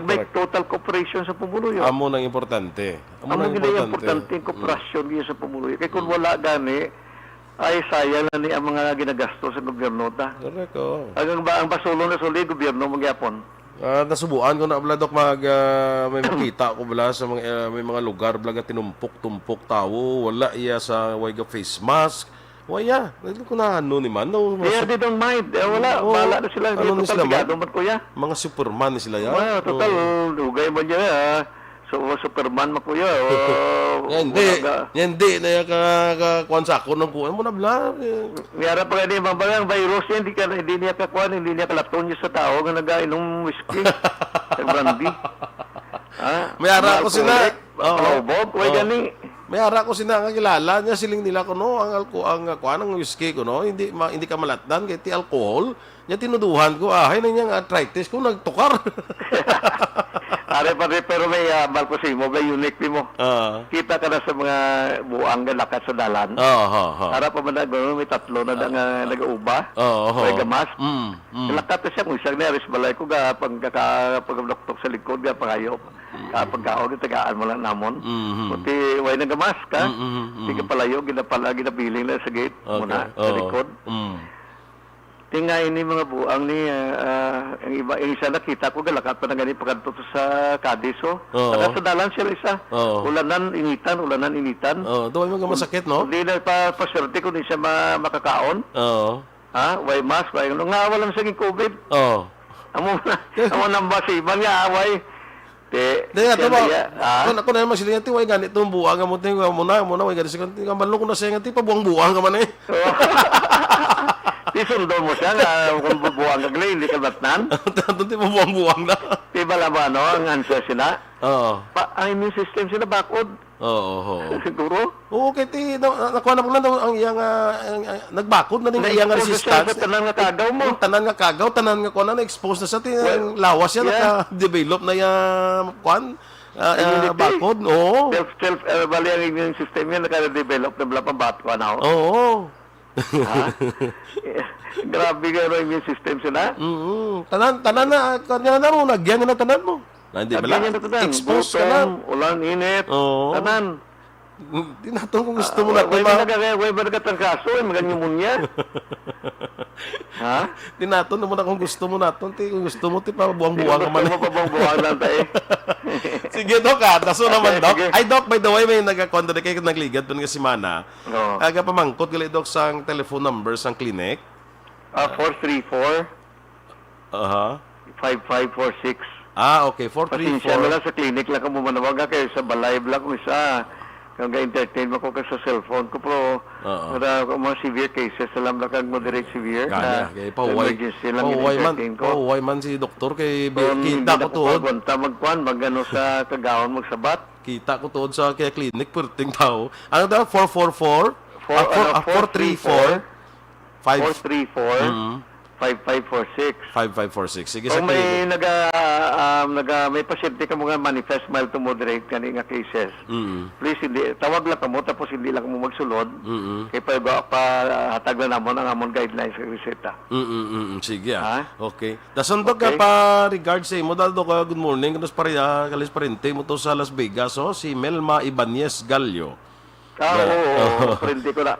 May total cooperation sa pumuluyo. Amo nang importante. Amo nang importante yung kooperasyon sa pumuluyo. Kaya kung wala gani, ay sayang na ni ang mga ginagastos sa gobyerno ta. Correct, Ang basulong na suli, gobyerno magyapon. Nasubuan ko na bladok may makita ko bala sa mga may mga lugar blaga tinumpok-tumpok tao, wala iya sa wayga face mask. Waya, ko na ni man. They don't mind. Wala, bala na sila. Ano ni sila man? Kuya. Mga Superman ni sila yan. Total, lugay mo niya. So, Superman mo kuya. Hindi na kuwan sa ako ng kuwan mo na bla. Mayara pa rin yung mga virus niya, hindi niya kakuan, hindi niya kalapton niya sa tao nga nag-inom whiskey. Brandy. Mayara ko sila. Bob, way gani. May ara ko sina nga kilala niya siling nila ko no ang kuan ang whiskey ko no hindi ka malatdan kay ti alcohol nya tinuduhan ko hay na niya arthritis ko nagtukar. Pero may Balcosimo, may unique mo. Kita ka na sa mga buang nga lakat sa dalan. Para pa man may tatlo na nag-uba. May gamas. Lakat siya kung isang neris balay ko ga pagdoktok sa likod ga pangayo. Pagkaon tagaan mo lang namon. Kundi way nang gamas ka. Di ka palayo ginabiling na sa gate muna sa likod. Tingay ni mga buang ni ang iba yung isa nakita ko galakat pa na ganito pagkanto sa Cadiso. Sa dalan sila isa. Ulanan initan. Duway mo masakit no? Hindi na paswerte ko ni siya makakaon. Way mas way nga walang saging COVID. Amo nang basiban nga away. Ako na naman sila nga, way ganit itong buwang mo, muna, way ganit siya, kamalong ko na siya nga, pabuang-buwang ka man eh. Isundo mo siya nga, kung bubuwang ka gali, hindi ka batnan. Doon ti pabuang-buwang na. Diba lang ba, ang answer sila? Ang immune system sila bakod. Siguro? Oo, kaya nakuha na po lang ang iyang, nagbakod na din ang iyang resistance. Tanan nga kagaw mo. Tanan nga kuha na, na-expose na sa lawas yan, naka-develop na yung kuhan. Bakod, oo. Bali ang immune system yan, naka-develop na bala pang bakod na. Oo. Grabe ka rin immune system sila. Tanan na, kanya na mo, nagyan na tanan mo. Hindi ba lang? Expose ka na. Ulan, init, tanan. Tinatong kung gusto mo natin Way ba nagkatangkaso, maganyan mo niya. Tinaton naman kung gusto mo natin. Kung gusto mo, pabuang-buang ka man. Pabuang-buang lang tayo. Sige, Doc, daso naman, Doc. Ay, Doc, by the way, may nagkakonto na kayo nagligad doon nga si Mana. Aga pamangkot, gali, Doc, sang telephone number sang clinic. 434 5546 Okay. Pasensya na 434. lang sa clinic lang ka mo manawaga kayo sa balay lang kung isa. Kung ga-entertain mo ko ka sa cellphone ko, pero mga severe cases, alam lang kang moderate severe. Kaya, emergency lang in-entertain ko. pauway man si doktor kay Kung hindi kita na ko ko tuod. pagwanta, magano sa kagawon, magsabat. Kita ko tuod sa kaya clinic perting tao. Ano daw 444? 434 434 5546. 5546. Sige sa Kung clinic. may pasyente ka mga manifest mild to moderate kani nga cases. Please hindi tawag lang kamo tapos hindi lang mo magsulod. Kay pa hatag na namon ang amon guidelines sa reseta. Sige Ha? Okay. Dasundog ka Okay. pa regards sa imo dado ka good morning kanus pareha kalis parente mo to sa Las Vegas si Melma Ibanez Gallo. Oo, friendly ko na.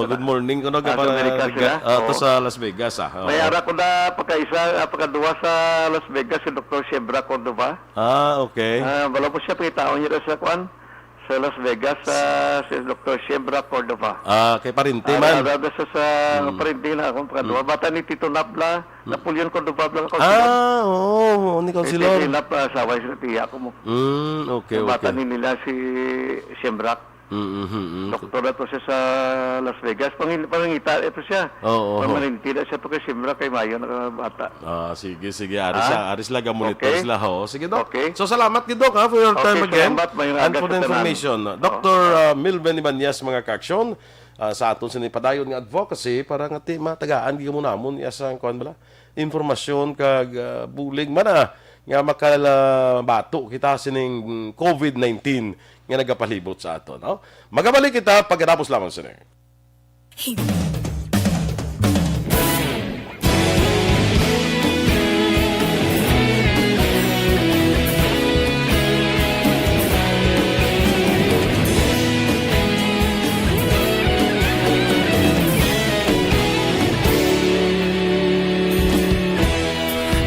Good morning ko no ka Sa para Amerika sila? to Oo. sa Las Vegas May ara ko na pagkaduwa sa Las Vegas si Dr. Shebra Cordova. Okay. Wala po siya pitao niya sa kuan sa Las Vegas si Dr. Shebra Cordova. Kay parente man. Arada sa parinting na akong pagkaduwa. Bata ni Tito Napla, Napoleon Cordova lang ako. Ni Tito Consilor. Napla, saway sa tiya ko mo. Okay. Bata ni nila si Shebra. Doktor na to siya sa Las Vegas. Pangita, ito siya. Permanente na siya to kay Shebra, kay Mayo na bata. Sige. Aris lang monitor Okay. sila ho. Sige, Dok. Okay. So, salamat gid Dok for your time Okay, again. salamat. Mayroon And agad for the sa tanan. information. Dr. Milben Ibanez, mga Aksyon, sa aton sinipadayon nga advocacy para nga matagaan gyud mo namon asang kuan bala informasyon kag bulig man nga makalabato kita sining COVID-19 nga nagapalibot sa aton. No? Magabalik kita pagkatapos lamang sini.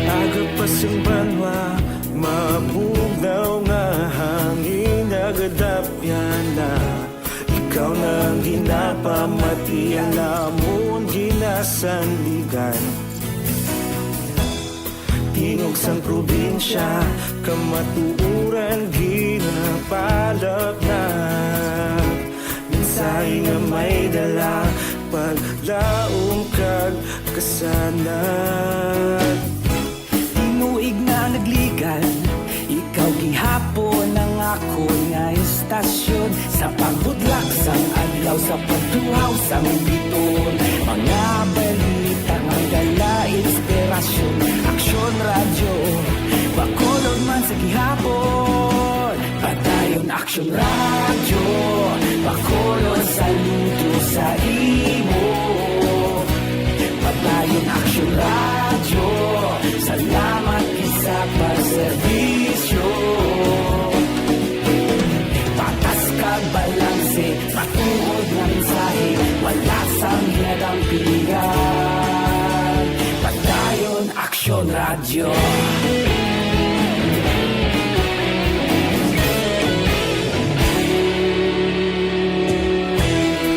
Agapasang banwa, mabugnaw nga hangin nagadapyan na. Ikaw na ang ginapamatian namon ginasanligan. Tingog sang probinsya, kamatuuran ginapalag na. Minsay nga may dala, paglaong kag kasanat. Tinuig na nagligan, ikaw gihapon ang ako nga istasyon. Sa pagbudlak sang adlaw, sa pagduhaw sang biton. Mga balita nga dala inspirasyon. Aksyon radyo, bakolod man sa gihapon. Padayon Aksyon radyo, bakolod saludo sa imo. Padayon Aksyon radyo, salamat isa pagserbisyo. Patas kag balanse, matuod nga mensahe, wala sang ginadampingan. Padayon Aksyon radyo.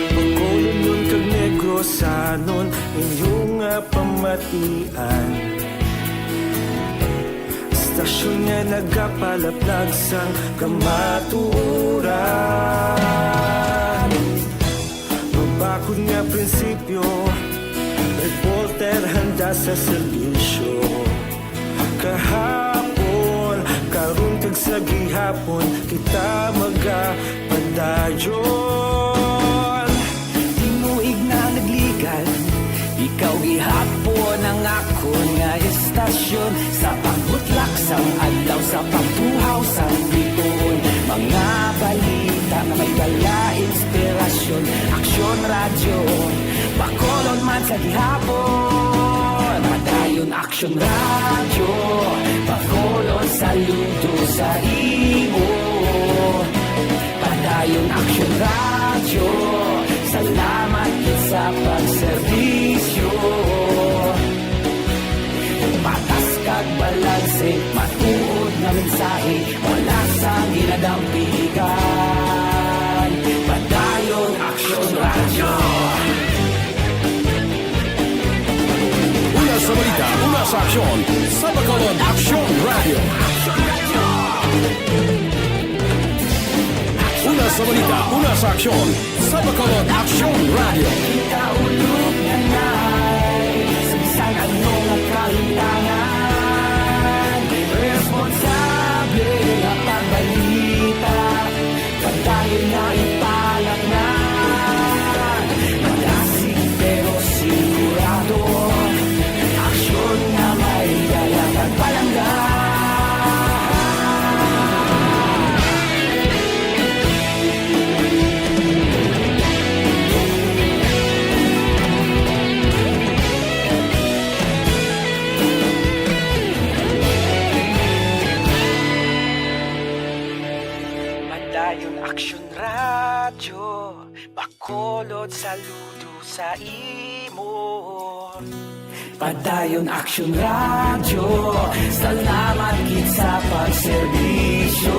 Pagkulong nun kag negro sanon inyong pamatian. Stasyon nga nagapalaplag sang kamatuuran. Magbakod nga prinsipyo, reporter handa sa serbisyo. Kahapon, karon kag sa gihapon, kita magapadayon. Tinuig na nagligan, ikaw gihapon ang ako nga istasyon. Sa pagbutlak sang adlaw, sa pagtuhaw sang biton. Mga balita na may dala inspirasyon. Aksyon radyo, bakolon man sa gihapon. Padayon Aksyon radyo, bakolon saludo sa imo. Padayon Aksyon radyo, salamat sa pagserbisyo. Patas kag balanse, matuod na mensahe, wala sang ginadampigan. Padayon Aksyon radyo. Una sa balita, una sa aksyon, sa Bacolod Aksyon Radio. Una sa balita, una sa aksyon, sa Bacolod Aksyon Radio. Kaulog na na'y sagsang anong nakalintangan. Responsable at pagbalita, pagdahil na ipalat na. Malasig pero sigurado, aksyon na may dalang at palangga. Padayon Aksyon Radyo, Bacolod saludo sa imo. Padayon Aksyon Radyo, salamat gid sa pagserbisyo.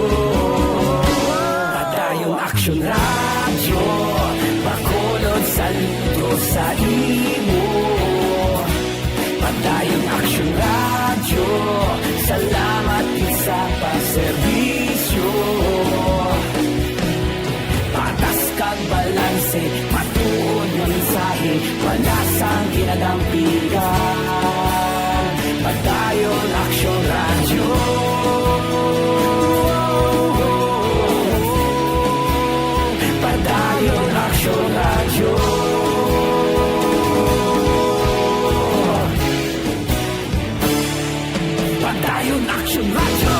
Padayon Aksyon Radyo, Bacolod saludo sa imo. Padayon Aksyon Radyo, salamat gid sa pagserbisyo. Patas kang balanse, matuod ng mensahe, wala sang ginadampigan. Padayon Aksyon Radyo. Padayon Aksyon Radyo. Padayon Aksyon Radyo.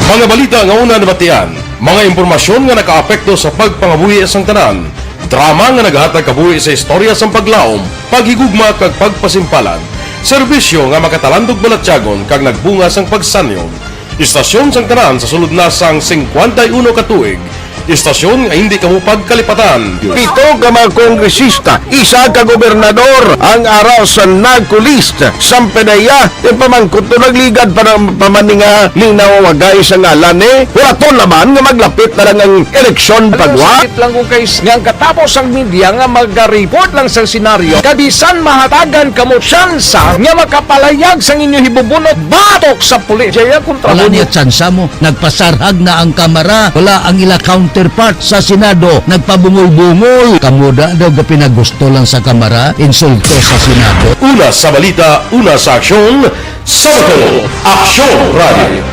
Mga balita nga una nabatian, mga impormasyon nga nakaapekto sa pagpangabuhi sang tanan, drama nga naghatag kabuhi sa istorya sang paglaom, paghigugma kag pagpasimpalan, serbisyo nga makatalandog balatyagon kag nagbunga sang pagsanyon, istasyon sang tanan sa sulod na sang 51 ka tuig, istasyon nga hindi kamo pagkalipatan. 7 ka mga kongresista, 1 ka gobernador ang araw sa nagkulist sa pedaya yung pamangkot to nagligad para pamaninga linaw wagay sa ngalan wala to naman nga maglapit na lang ang eleksyon pagwa. Sakit lang kung kayo nga katapos ang media nga mag-report lang sa senaryo kabisan mahatagan kamo tsansa nga makapalayag sa inyo hibubunot batok sa pulis. Jaya kontra Wala niya tsansa mo, nagpasarhag na ang kamera, wala ang ila counterpart sa Senado, nagpabungol-bungol. Kamuda daw ga pinagusto lang sa kamera, insulto sa Senado. Una sa balita, una sa aksyon, sa Bacolod Aksyon Radio.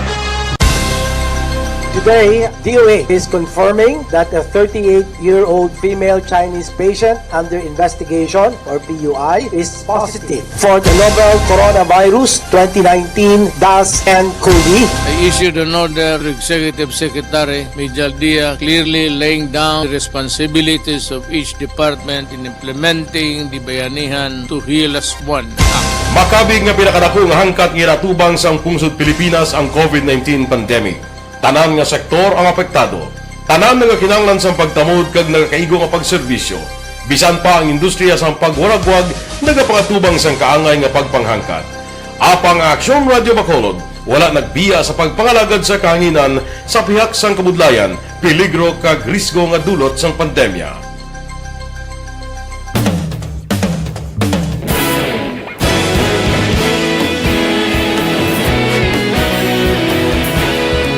Today, DOA is confirming that a 38-year-old female Chinese patient under investigation, or PUI, is positive for the novel coronavirus 2019 DAS-CoV. I issued an order to Executive Secretary Major Dia clearly laying down the responsibilities of each department in implementing the Bayanihan to Heal as One Act. Makabig nga pinakadako nga hangkat nga natubang sa pungsod Pilipinas ang COVID-19 pandemic. Tanan nga sektor ang apektado. Tanan nga kinahanglan sa pagtamod kag nagakaigo nga pagserbisyo. Bisan pa ang industriya sa pagwaragwag nagapangatubang sang kaangay nga pagpanghangkat. Apang Aksyon Radio Bacolod wala nagbiya sa pagpangalagad sa kahanginan sa pihak sang kabudlayan, peligro kag risgo nga dulot sang pandemya.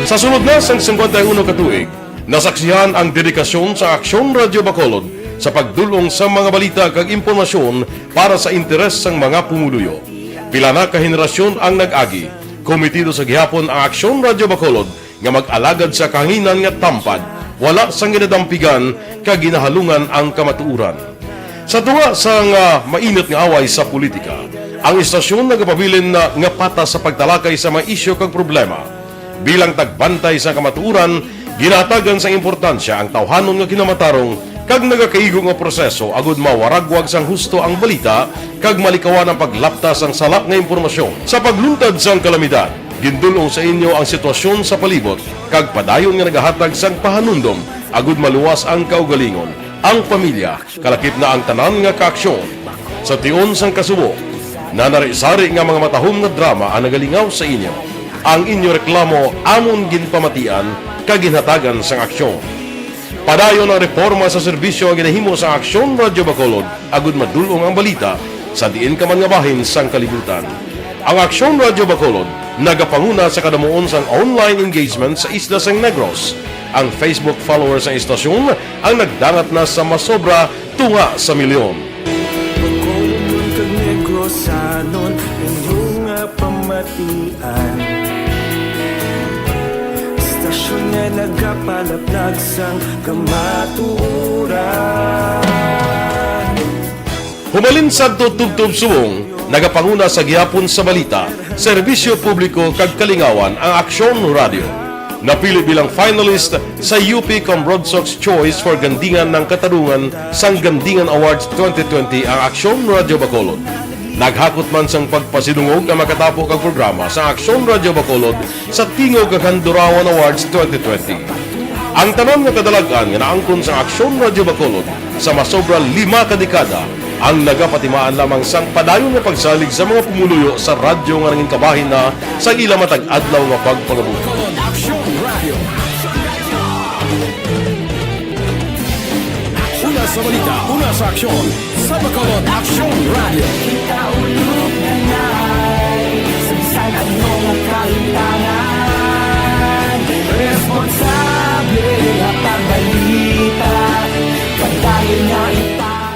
Sa sunod na sang 51 ka tuig, nasaksihan ang dedikasyon sa Aksyon Radio Bacolod sa pagdulong sa mga balita kag impormasyon para sa interes sang mga pumuluyo. Pila na ka henerasyon ang nag-agi, komitido sa gihapon ang Aksyon Radio Bacolod nga mag-alagad sa kahanginan nga tampad, wala sang ginadampigan kag ginahalungan ang kamatuuran. Sa tunga sang mainit nga away sa politika, ang istasyon nagapabilin na nga patas sa pagtalakay sa mga isyu kag problema. Bilang tagbantay sa kamatuuran, ginatagan sa importansya ang tawhanon nga kinamatarong kag nagakaigo nga proseso agud mawaragwag sang husto ang balita kag malikawan ang paglaptas ang salak nga impormasyon. Sa pagluntad sang kalamidad, gindulong sa inyo ang sitwasyon sa palibot kag padayon nga nagahatag sang pahanundom agud maluwas ang kaugalingon, ang pamilya, kalakip na ang tanan nga kaaksyon. Sa tion sang kasubo, na narisari nga mga matahom nga drama ang nagalingaw sa inyo. ang inyo reklamo amon ginpamatian kaginhatagan sang aksyon. Padayon ang reforma sa serbisyo ang ginahimo sa Aksyon Radyo Bacolod agud madulong ang balita sa diin ka man nga bahin sang kalibutan. Ang Aksyon Radyo Bacolod nagapanguna sa kadamuon sang online engagement sa isla sang Negros. Ang Facebook followers sa istasyon ang nagdangat na sa masobra tunga sa milyon. Bacolod kag Negros sanon inyong pamatian. Istasyon nga nagapalaplag sang kamatuoran. Humalin sa tutubtub suwong, nagapanguna sa gihapon sa balita, serbisyo publiko kag kalingawan ang Aksyon Radio. Napili bilang finalist sa UP Broadsox Choice for Gandingan ng Katarungan sang Gandingan Awards 2020 ang Aksyon Radio Bacolod. Naghakot man sang pagpasidungog ang makatapo kag programa sa Aksyon Radio Bacolod sa Tingog kag Handurawan Awards 2020. Ang tanan nga kadalagan nga naangkon sa Aksyon Radio Bacolod sa masobra 5 ka dekada ang nagapatimaan lamang sang padayon nga pagsalig sa mga pumuluyo sa radyo nga nangin kabahin na sa ila matag adlaw nga pagpangabuhi. Aksyon Radio. Una sa balita, una sa aksyon. Sa Bacolod, Aksyon Radio. Kaulog na na'y Sansan ang mga kahintangan. Responsable at pagbalita. Pagdayon na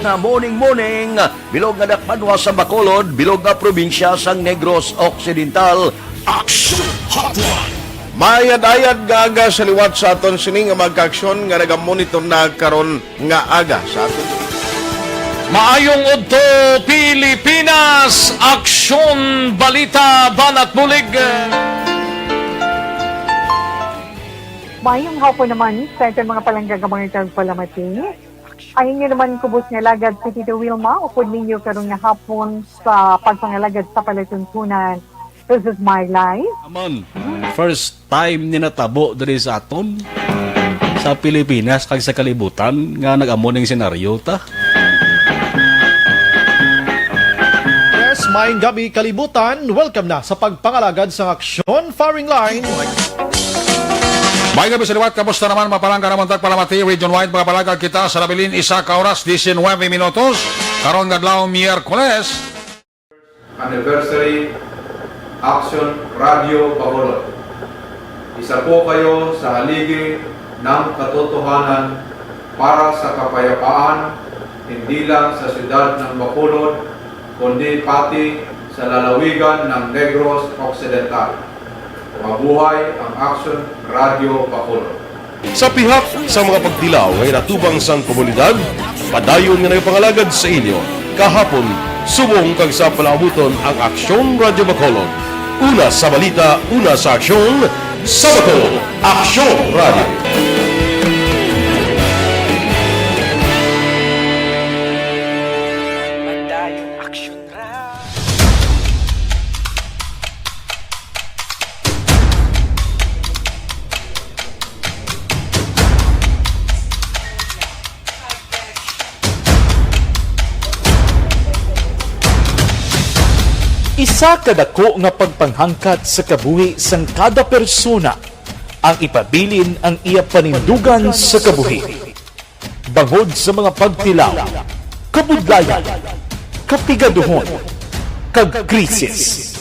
Na morning, bilog nga dakpanwa sa Bacolod, bilog nga probinsya sang Negros Occidental. Aksyon Hotline. Mayad-ayad nga aga sa liwat sa aton sining nga magka-aksyon nga nagamonitor na karon nga aga sa aton. Maayong udto Pilipinas, Aksyon Balita Banat Bulig. Mayong hapon naman sa itong mga palanggagamangan kang palamati. Ayun nyo naman kubos nga lagad si Tito Wilma, upod ninyo karong nga hapon sa pagpangalagad sa palatuntunan. This is my life. Amon, first time ni natabo diri sa aton sa Pilipinas kag sa kalibutan nga nag-amo ning senaryo ta. Yes, maayong gabi kalibutan. Welcome na sa pagpangalagad sa Aksyon Firing Line. May gabi sa liwat, kamusta naman mapalangga naman tagpalamati, region-wide mga palagag kita sa labilin, 1 oras, 19 minutos, karon gadlaw Miyerkules. Anniversary Aksyon Radio Bacolod. Isa po kayo sa haligi ng katotohanan para sa kapayapaan, hindi lang sa siyudad ng Bacolod, kundi pati sa lalawigan ng Negros Occidental. Mabuhay ang Aksyon Radio Bacolod. Sa pihak sa mga pagdilaw ngay natubang sang komunidad, padayon nga nagpangalagad sa inyo. Kahapon, subong kag sa palaabuton ang Aksyon Radio Bacolod. Una sa balita, una sa aksyon, sa Bacolod, Aksyon Radio. Isa kadako nga pagpanghangkat sa kabuhi sang kada persona ang ipabilin ang iya panindugan sa kabuhi. Bangod sa mga pagtilaw, kabudlayan, kapigaduhon, kag krisis.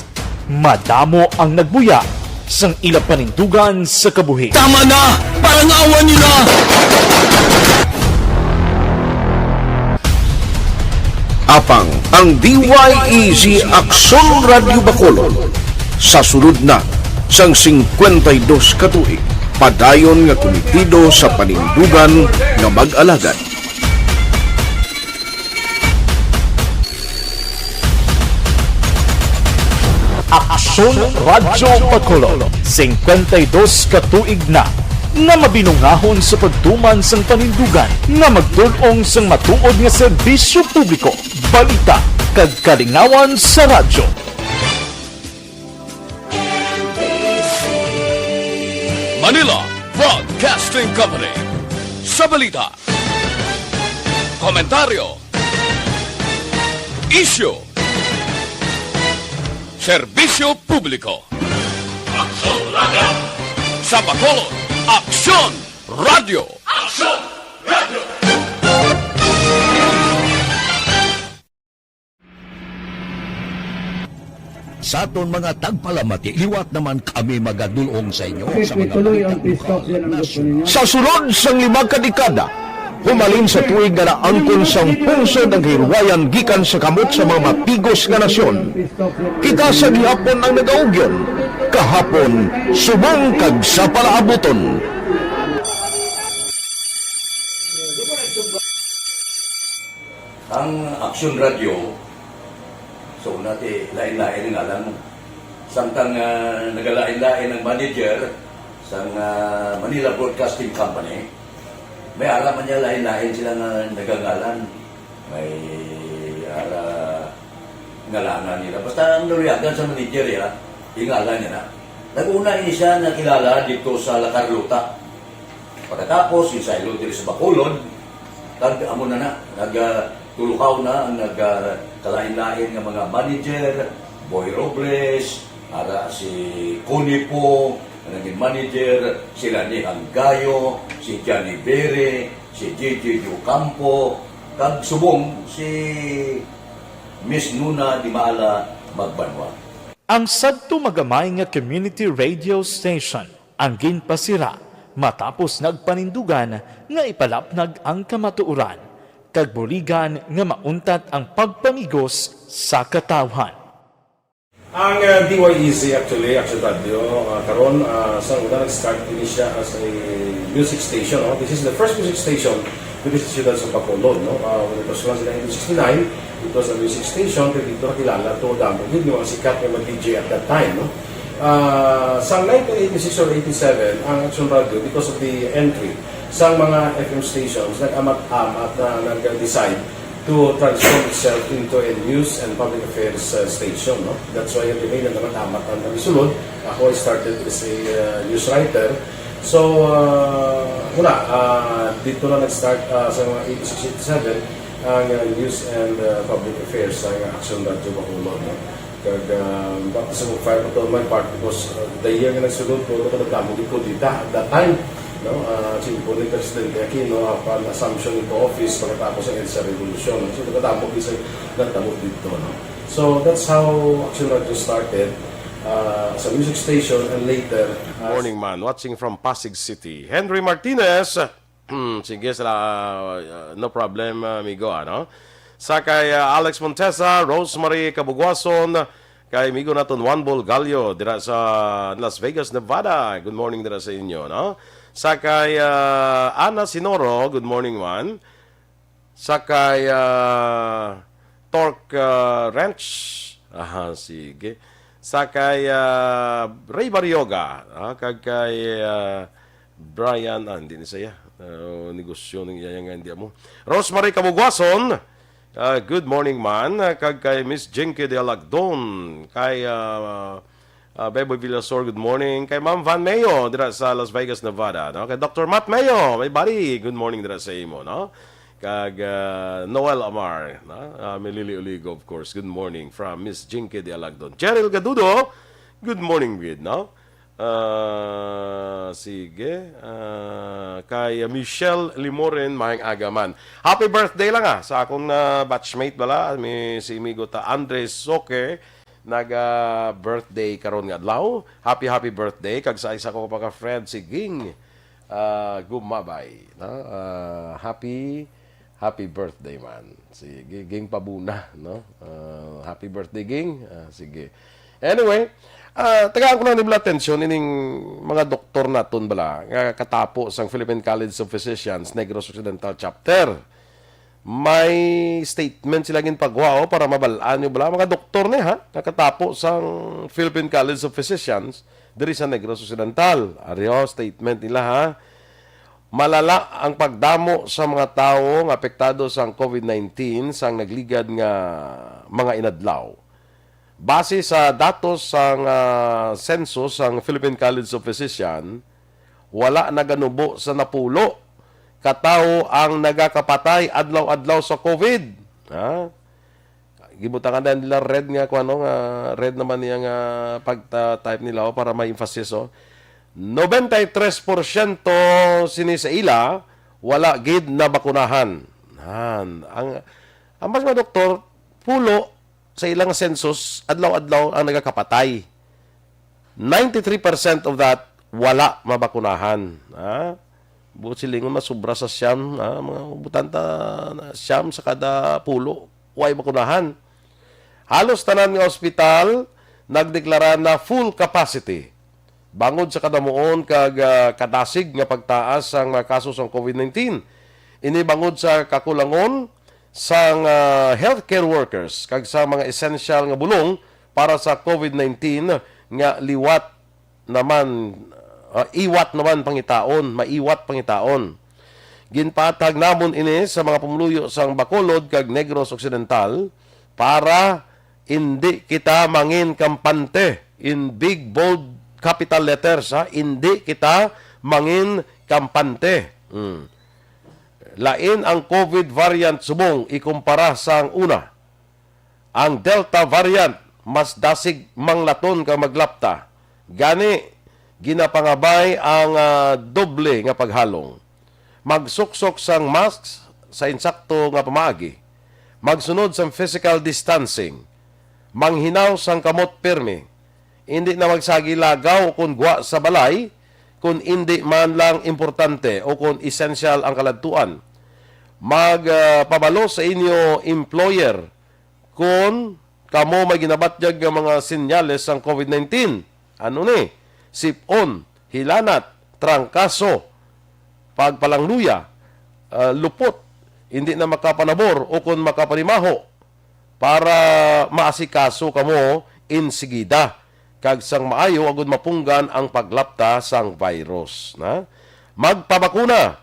Madamo ang nagbuya sang ila panindugan sa kabuhi. Tama na! Parang awan nyo na! Apang ang DYEZ Aksyon Radio Bacolod sa sulod na sang 52 katuig padayon nga komitido sa panindugan nga mag-alagad. Aksyon Radio Bacolod 52 katuig na nga mabinungahon sa pagtuman sang panindugan nga magtulong sang matuod nga serbisyo publiko, balita kag kalingawan sa radyo. Manila Broadcasting Company. Sa balita, komentaryo, issue, serbisyo publiko. Sa Bacolod, Aksyon Radio! Aksyon Radio! Sa aton mga tagpalamati, liwat naman kami magadulong sa inyo sa mga sa sulod sang 5 kadekada. Humalin sa tuig nga naangkon sang pungso ng hirwayan gikan sa kamot sa mga mapigos nga nasyon. Kita sa gihapon ang nagaugyon, kahapon subong kag sa palaabuton. Ang Aksyon Radio, so natin lain-lain ang alam mo. Samtang nagalain-lain ang manager sa Manila Broadcasting Company, may alaman niya lain-lain sila na nagangalan. May ngalangan nila. Basta ang naluyagan sa manager ya, ingalan niya na. Nag-una siya na kilala dito sa La Carlota. Pagkatapos, yung sa dito sa Bacolod, amo na nagtulukaw na ang nagkalain-lain ng mga manager, Boy Robles, si Connie po, naging manager, sila ni Hanggayo, si Johnny Bere, si Gigi Campo, kag subong si Miss Nuna Di Maala Magbanwa. Ang sadto magamay nga community radio station ang ginpasira matapos nagpanindugan nga ipalapnag ang kamatuoran kag buligan nga mauntat ang pagpamigos sa katawhan. Ang DYEZ actually, Aksyon Radio, karon sa una nag-start din siya as a music station. This is the first music station with the students of Bacolod. When it was launched in 1969, it was a music station. Pero dito nakilala to damo. Yun yung mga sikat na mag-DJ at that time. Sa 1986 or 87, ang Aksyon Radio, because of the entry sa mga FM stations, nag-amat-amat na nag-decide to transform itself into a news and public affairs station. That's why yung remain na naman-amat ang namisulod. Ako I started as a news writer. So, dito na nag-start sa mga 86-87 ang news and public affairs sa Aksyon Radio Bacolod. Kag bakit sa mag-fire ko my part because the year nga nagsulod ko, nagdamo ko dito at that time. Simpo ni Presidente Aquino upon assumption into office pagkatapos ng EDSA Revolution. So, nagdamo isa nagdamo dito. So, that's how Aksyon Radio started. Sa music station and later Morning man, watching from Pasig City. Henry Martinez. Sige, no problem, amigo. Sa kay Alex Montesa, Rosemary Kabugwason, kay amigo naton Juan Bolgallo dira sa Las Vegas, Nevada. Good morning dira sa inyo, Sa kay Ana Sinoro, good morning man. Sa kay Torque Ranch. Sige. Sa kay Ray Barrioga, kay Brian, hindi ni saya, negosyo ng iyang hindi mo. Rosemary Kabugwason, good morning man. Kay Miss Jinky de Alagdon, kay Beboy Villasor, good morning. Kay Ma'am Van Mayo, dira sa Las Vegas, Nevada. Kay Dr. Matt Mayo, my buddy, good morning dira sa imo. Kag Noel Amar, Melili Oligo, of course. Good morning from Miss Jinky de Alagdon. Cheryl Gadudo, good morning, Grid, sige. Kay Michelle Limoren, mahing agaman. Happy birthday lang sa akong batchmate bala, si amigo ta Andres Soke, birthday karon nga adlaw. Happy birthday kag sa isa ko pa ka friend si Ging Gumabay. Happy birthday man. Sige, Ging Pabuna, happy birthday, Ging. Sige. Anyway, tagaan ko na nibla atensyon ining mga doktor naton bala nga katapos ang Philippine College of Physicians Negros Occidental Chapter. May statement sila ginpagawa para mabalaan nyo bala mga doktor ni nakatapos ang Philippine College of Physicians diri sa Negros Occidental. Ariyo statement nila malala ang pagdamo sa mga tao nga apektado sa COVID-19 sang nagligad nga mga inadlaw. Base sa datos sang census sang Philippine College of Physicians, wala naganubo sa napulo katao ang nagakapatay adlaw-adlaw sa COVID. gibutangan na nila red nga kung ano nga red naman yang pag-type nila para may emphasis 93% sini sa ila wala gid na bakunahan. Ang mas mga doktor pulo sa ilang census adlaw-adlaw ang nagakapatay. 93% of that wala mabakunahan. Buot silingon masubra sa siyam, mga butanta siyam sa kada pulo way bakunahan. Halos tanan nga ospital nagdeklara na full capacity. Bangod sa kadamuon kag kadasig nga pagtaas sang mga kaso sa COVID-19. Ini bangod sa kakulangon sang healthcare workers kag sa mga essential nga bulong para sa COVID-19 nga liwat naman iwat naman pangitaon, maiwat pangitaon. Ginpatag namon ini sa mga pumuluyo sang Bacolod kag Negros Occidental para hindi kita mangin kampante in big bold capital letters hindi kita mangin kampante. Lain ang COVID variant subong ikumpara sang una. Ang Delta variant mas dasig manglaton ka maglapta. Gani ginapangabay ang doble nga paghalong. Magsuksok sang masks sa insakto nga pamaagi. Magsunod sang physical distancing. Manghinaw sang kamot pirmi. Hindi na magsagilagaw kung gwa sa balay, kung hindi man lang importante o kung essential ang kaladtuan. Magpabalo sa inyo employer kung kamo may ginabatyag ng mga sinyales ng COVID-19. Ano ni? Sipon, hilanat, trangkaso, pagpalangluya, lupot, hindi na makapanabor o kung makapanimaho para maasikaso kamo insigida kag sang maayo agud mapunggan ang paglapta sang virus. Magpabakuna.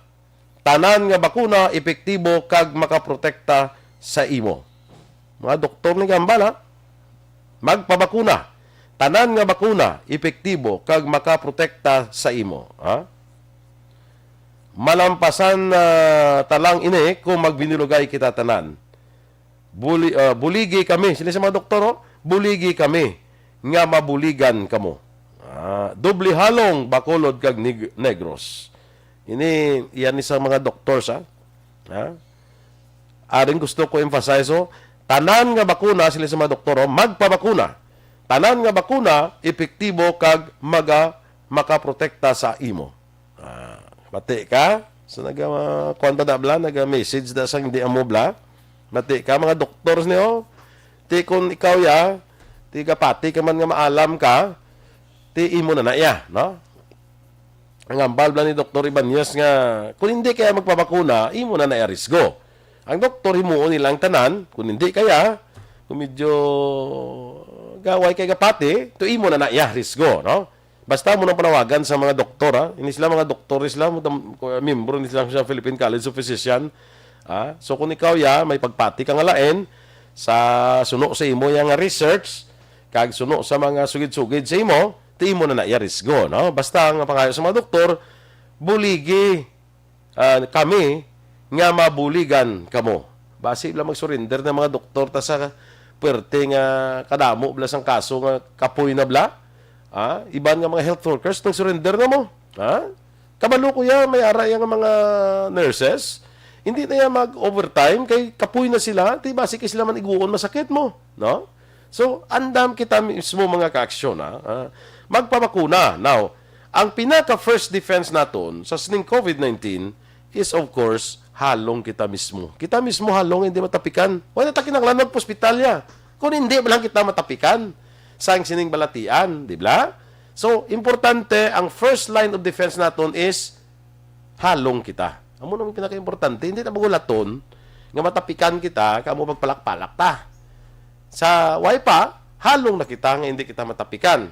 Tanan nga bakuna epektibo kag makaprotekta sa imo. Mga doktor ni gambala, magpabakuna. Tanan nga bakuna epektibo kag makaprotekta sa imo. Malampasan talang ini kung magbinilugay kita tanan. Buligi kami, sila sa mga doktor, buligi kami nga mabuligan kamo. Doble halong Bacolod kag Negros. Ini yan sa mga doctors aring gusto ko emphasize tanan nga bakuna sila sa mga doktor magpabakuna. Tanan nga bakuna epektibo kag makaprotekta sa imo. Mati ka sa kwanta da bla naga-message da sang hindi amo bla. Mati ka mga doctors niyo. Ti kun ikaw ti kapati ka man nga maalam ka, ti imo na iya, no? Ang ambal ni Dr. Ibanez nga, kung hindi kaya magpabakuna, imo na risgo. Ang doktor himuon nilang tanan, kung hindi kaya, kung medyo gaway kay kapati, to imo na iya risgo, no? Basta mo nang panawagan sa mga doktor, Ini sila mga doktor sila, membro ni sila sa Philippine College of Physicians. So kung ikaw may pagpati ka nga lain, sa suno sa imo yang research, kag suno sa mga sugid-sugid sa imo, ti mo na risgo, no? Basta ang pangayo sa mga doktor, buligi kami nga mabuligan kamo. Basi lang mag-surrender ng mga doktor ta sa pwerte nga kadamo bla sang kaso nga kapoy na bla. Iban nga mga health workers nang surrender na mo. Kabalo ko may ara yang mga nurses. Hindi na yan mag-overtime kay kapoy na sila, ti basi kay sila man iguon masakit mo, no? So, andam kita mismo mga ka-aksyon, magpabakuna. Now, ang pinaka-first defense naton sa sining COVID-19 is, of course, halong kita mismo. Kita mismo halong, hindi matapikan. Wala takin ang lanod po ospitalya. Kung hindi, lang kita matapikan sa sining balatian, di ba? So, importante, ang first line of defense naton is halong kita. Amo nang pinaka-importante, hindi na magulaton nga matapikan kita, kamo magpalak-palak ta. Sa wipa, halong na kita nga hindi kita matapikan.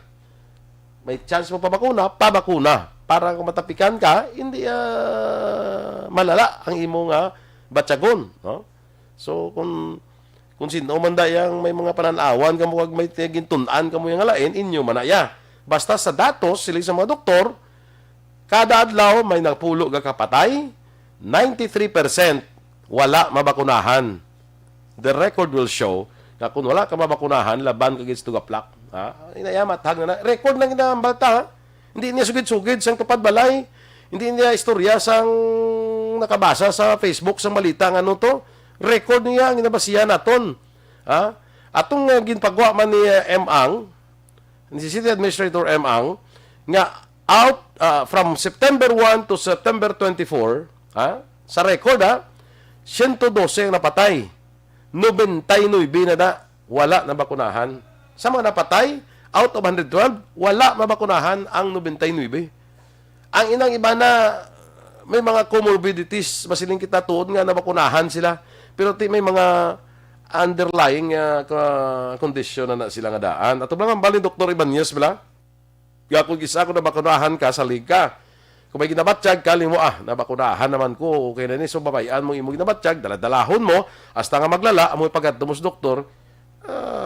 May chance mo pabakuna, pabakuna. Para kung matapikan ka, hindi malala ang imong batyagon. No? So, kung sino man dayang may mga pananawan, kamo kag may gintunan kamo yung alain, inyo manaya. Basta sa datos, sila sa mga doktor, kada adlaw may napulo ga kapatay, 93% wala mabakunahan. The record will show nga kung wala ka mabakunahan, laban ka against tugaplak. Ha? Inayamat, hag na record lang ina ang balta, ha? Hindi niya sugid-sugid sang tupad balay. Hindi niya istorya sang nakabasa sa Facebook sang balita nga ano to. Record niya ang inabasiya naton. Ha? Atong ginpagwa man ni M.Ang, ni City Administrator M.Ang, nga out from September 1 to September 24, ha? Sa record, ha? 112 ang napatay. 99 na wala na bakunahan. Sa mga napatay, out of 112, wala mabakunahan ang 99. Ang inang iba na may mga comorbidities, masiling kita tuod nga nabakunahan sila. Pero may mga underlying condition na sila nga daan. At lang ang balin Dr. Ibanez, bala? Kaya kung isa ko nabakunahan ka, salig ka. Kung may ginabatsyag ka, mo, nabakunahan naman ko, okay na ni, so babayaan mo imong ginabatsyag, daladalahon mo, hasta nga maglala, amoy pagkatumos doktor,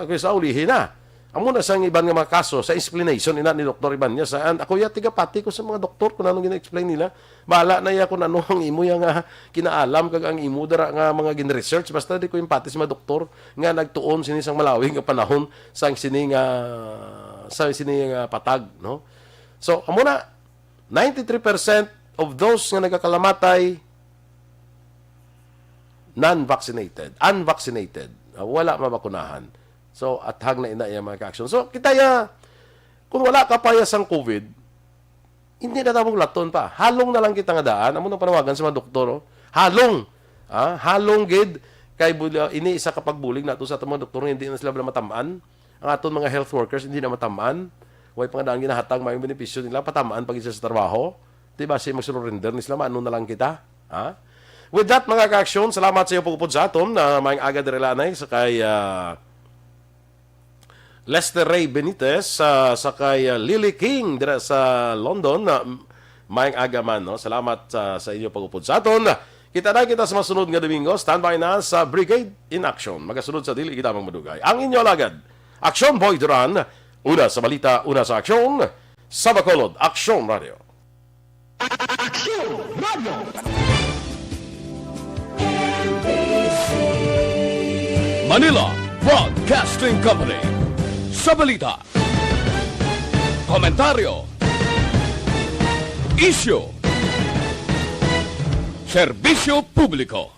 kaya sa ulihin na. Amo na sa iban nga mga kaso, sa explanation ina ni Dr. Ibanez, ako ya tigapati ko sa mga doktor kung anong gina-explain nila, bahala na ya kung ano ang imo yang kinaalam, kag ang imo dara nga mga gin-research, basta di ko impati sa mga doktor, nga nagtuon sini sang malawing nga panahon, sa sini nga patag, no? So, amo na, 93% of those nga nagkakalamatay non-vaccinated, unvaccinated, wala mabakunahan. So, at hag na ina yung mga ka-action. So, kita kung wala ka pa sang COVID, hindi na tamong laton pa. Halong na lang kita nga daan. Amo nang panawagan sa mga doktor, halong. Halong gid kay ini isa kapag bulig nato sa mga doktor, hindi na sila matamaan. Ang aton mga health workers hindi na matamaan. Way pangandaan ginahatag may benepisyo nila patamaan pag isa sa trabaho. Diba siya mag-surrender ni sila, ano na lang kita. Ha? With that, mga ka-action, salamat sa iyo pagupod sa aton na may aga direlanay sa kay Lester Ray Benitez sa kay Lily King dira sa London na may aga man, no? Salamat sa inyo pagupod sa aton. Kita sa masunod nga Domingo. Standby na sa Brigade in Action. Magasunod sa dili kita madugay. Ang inyo alagad, Aksyon Boy Duran. Una sa balita, una sa aksyon, sa Bacolod, Aksyon Radio. Aksyon Radio! Manila Broadcasting Company. Sa balita, komentaryo, isyu, serbisyo publiko.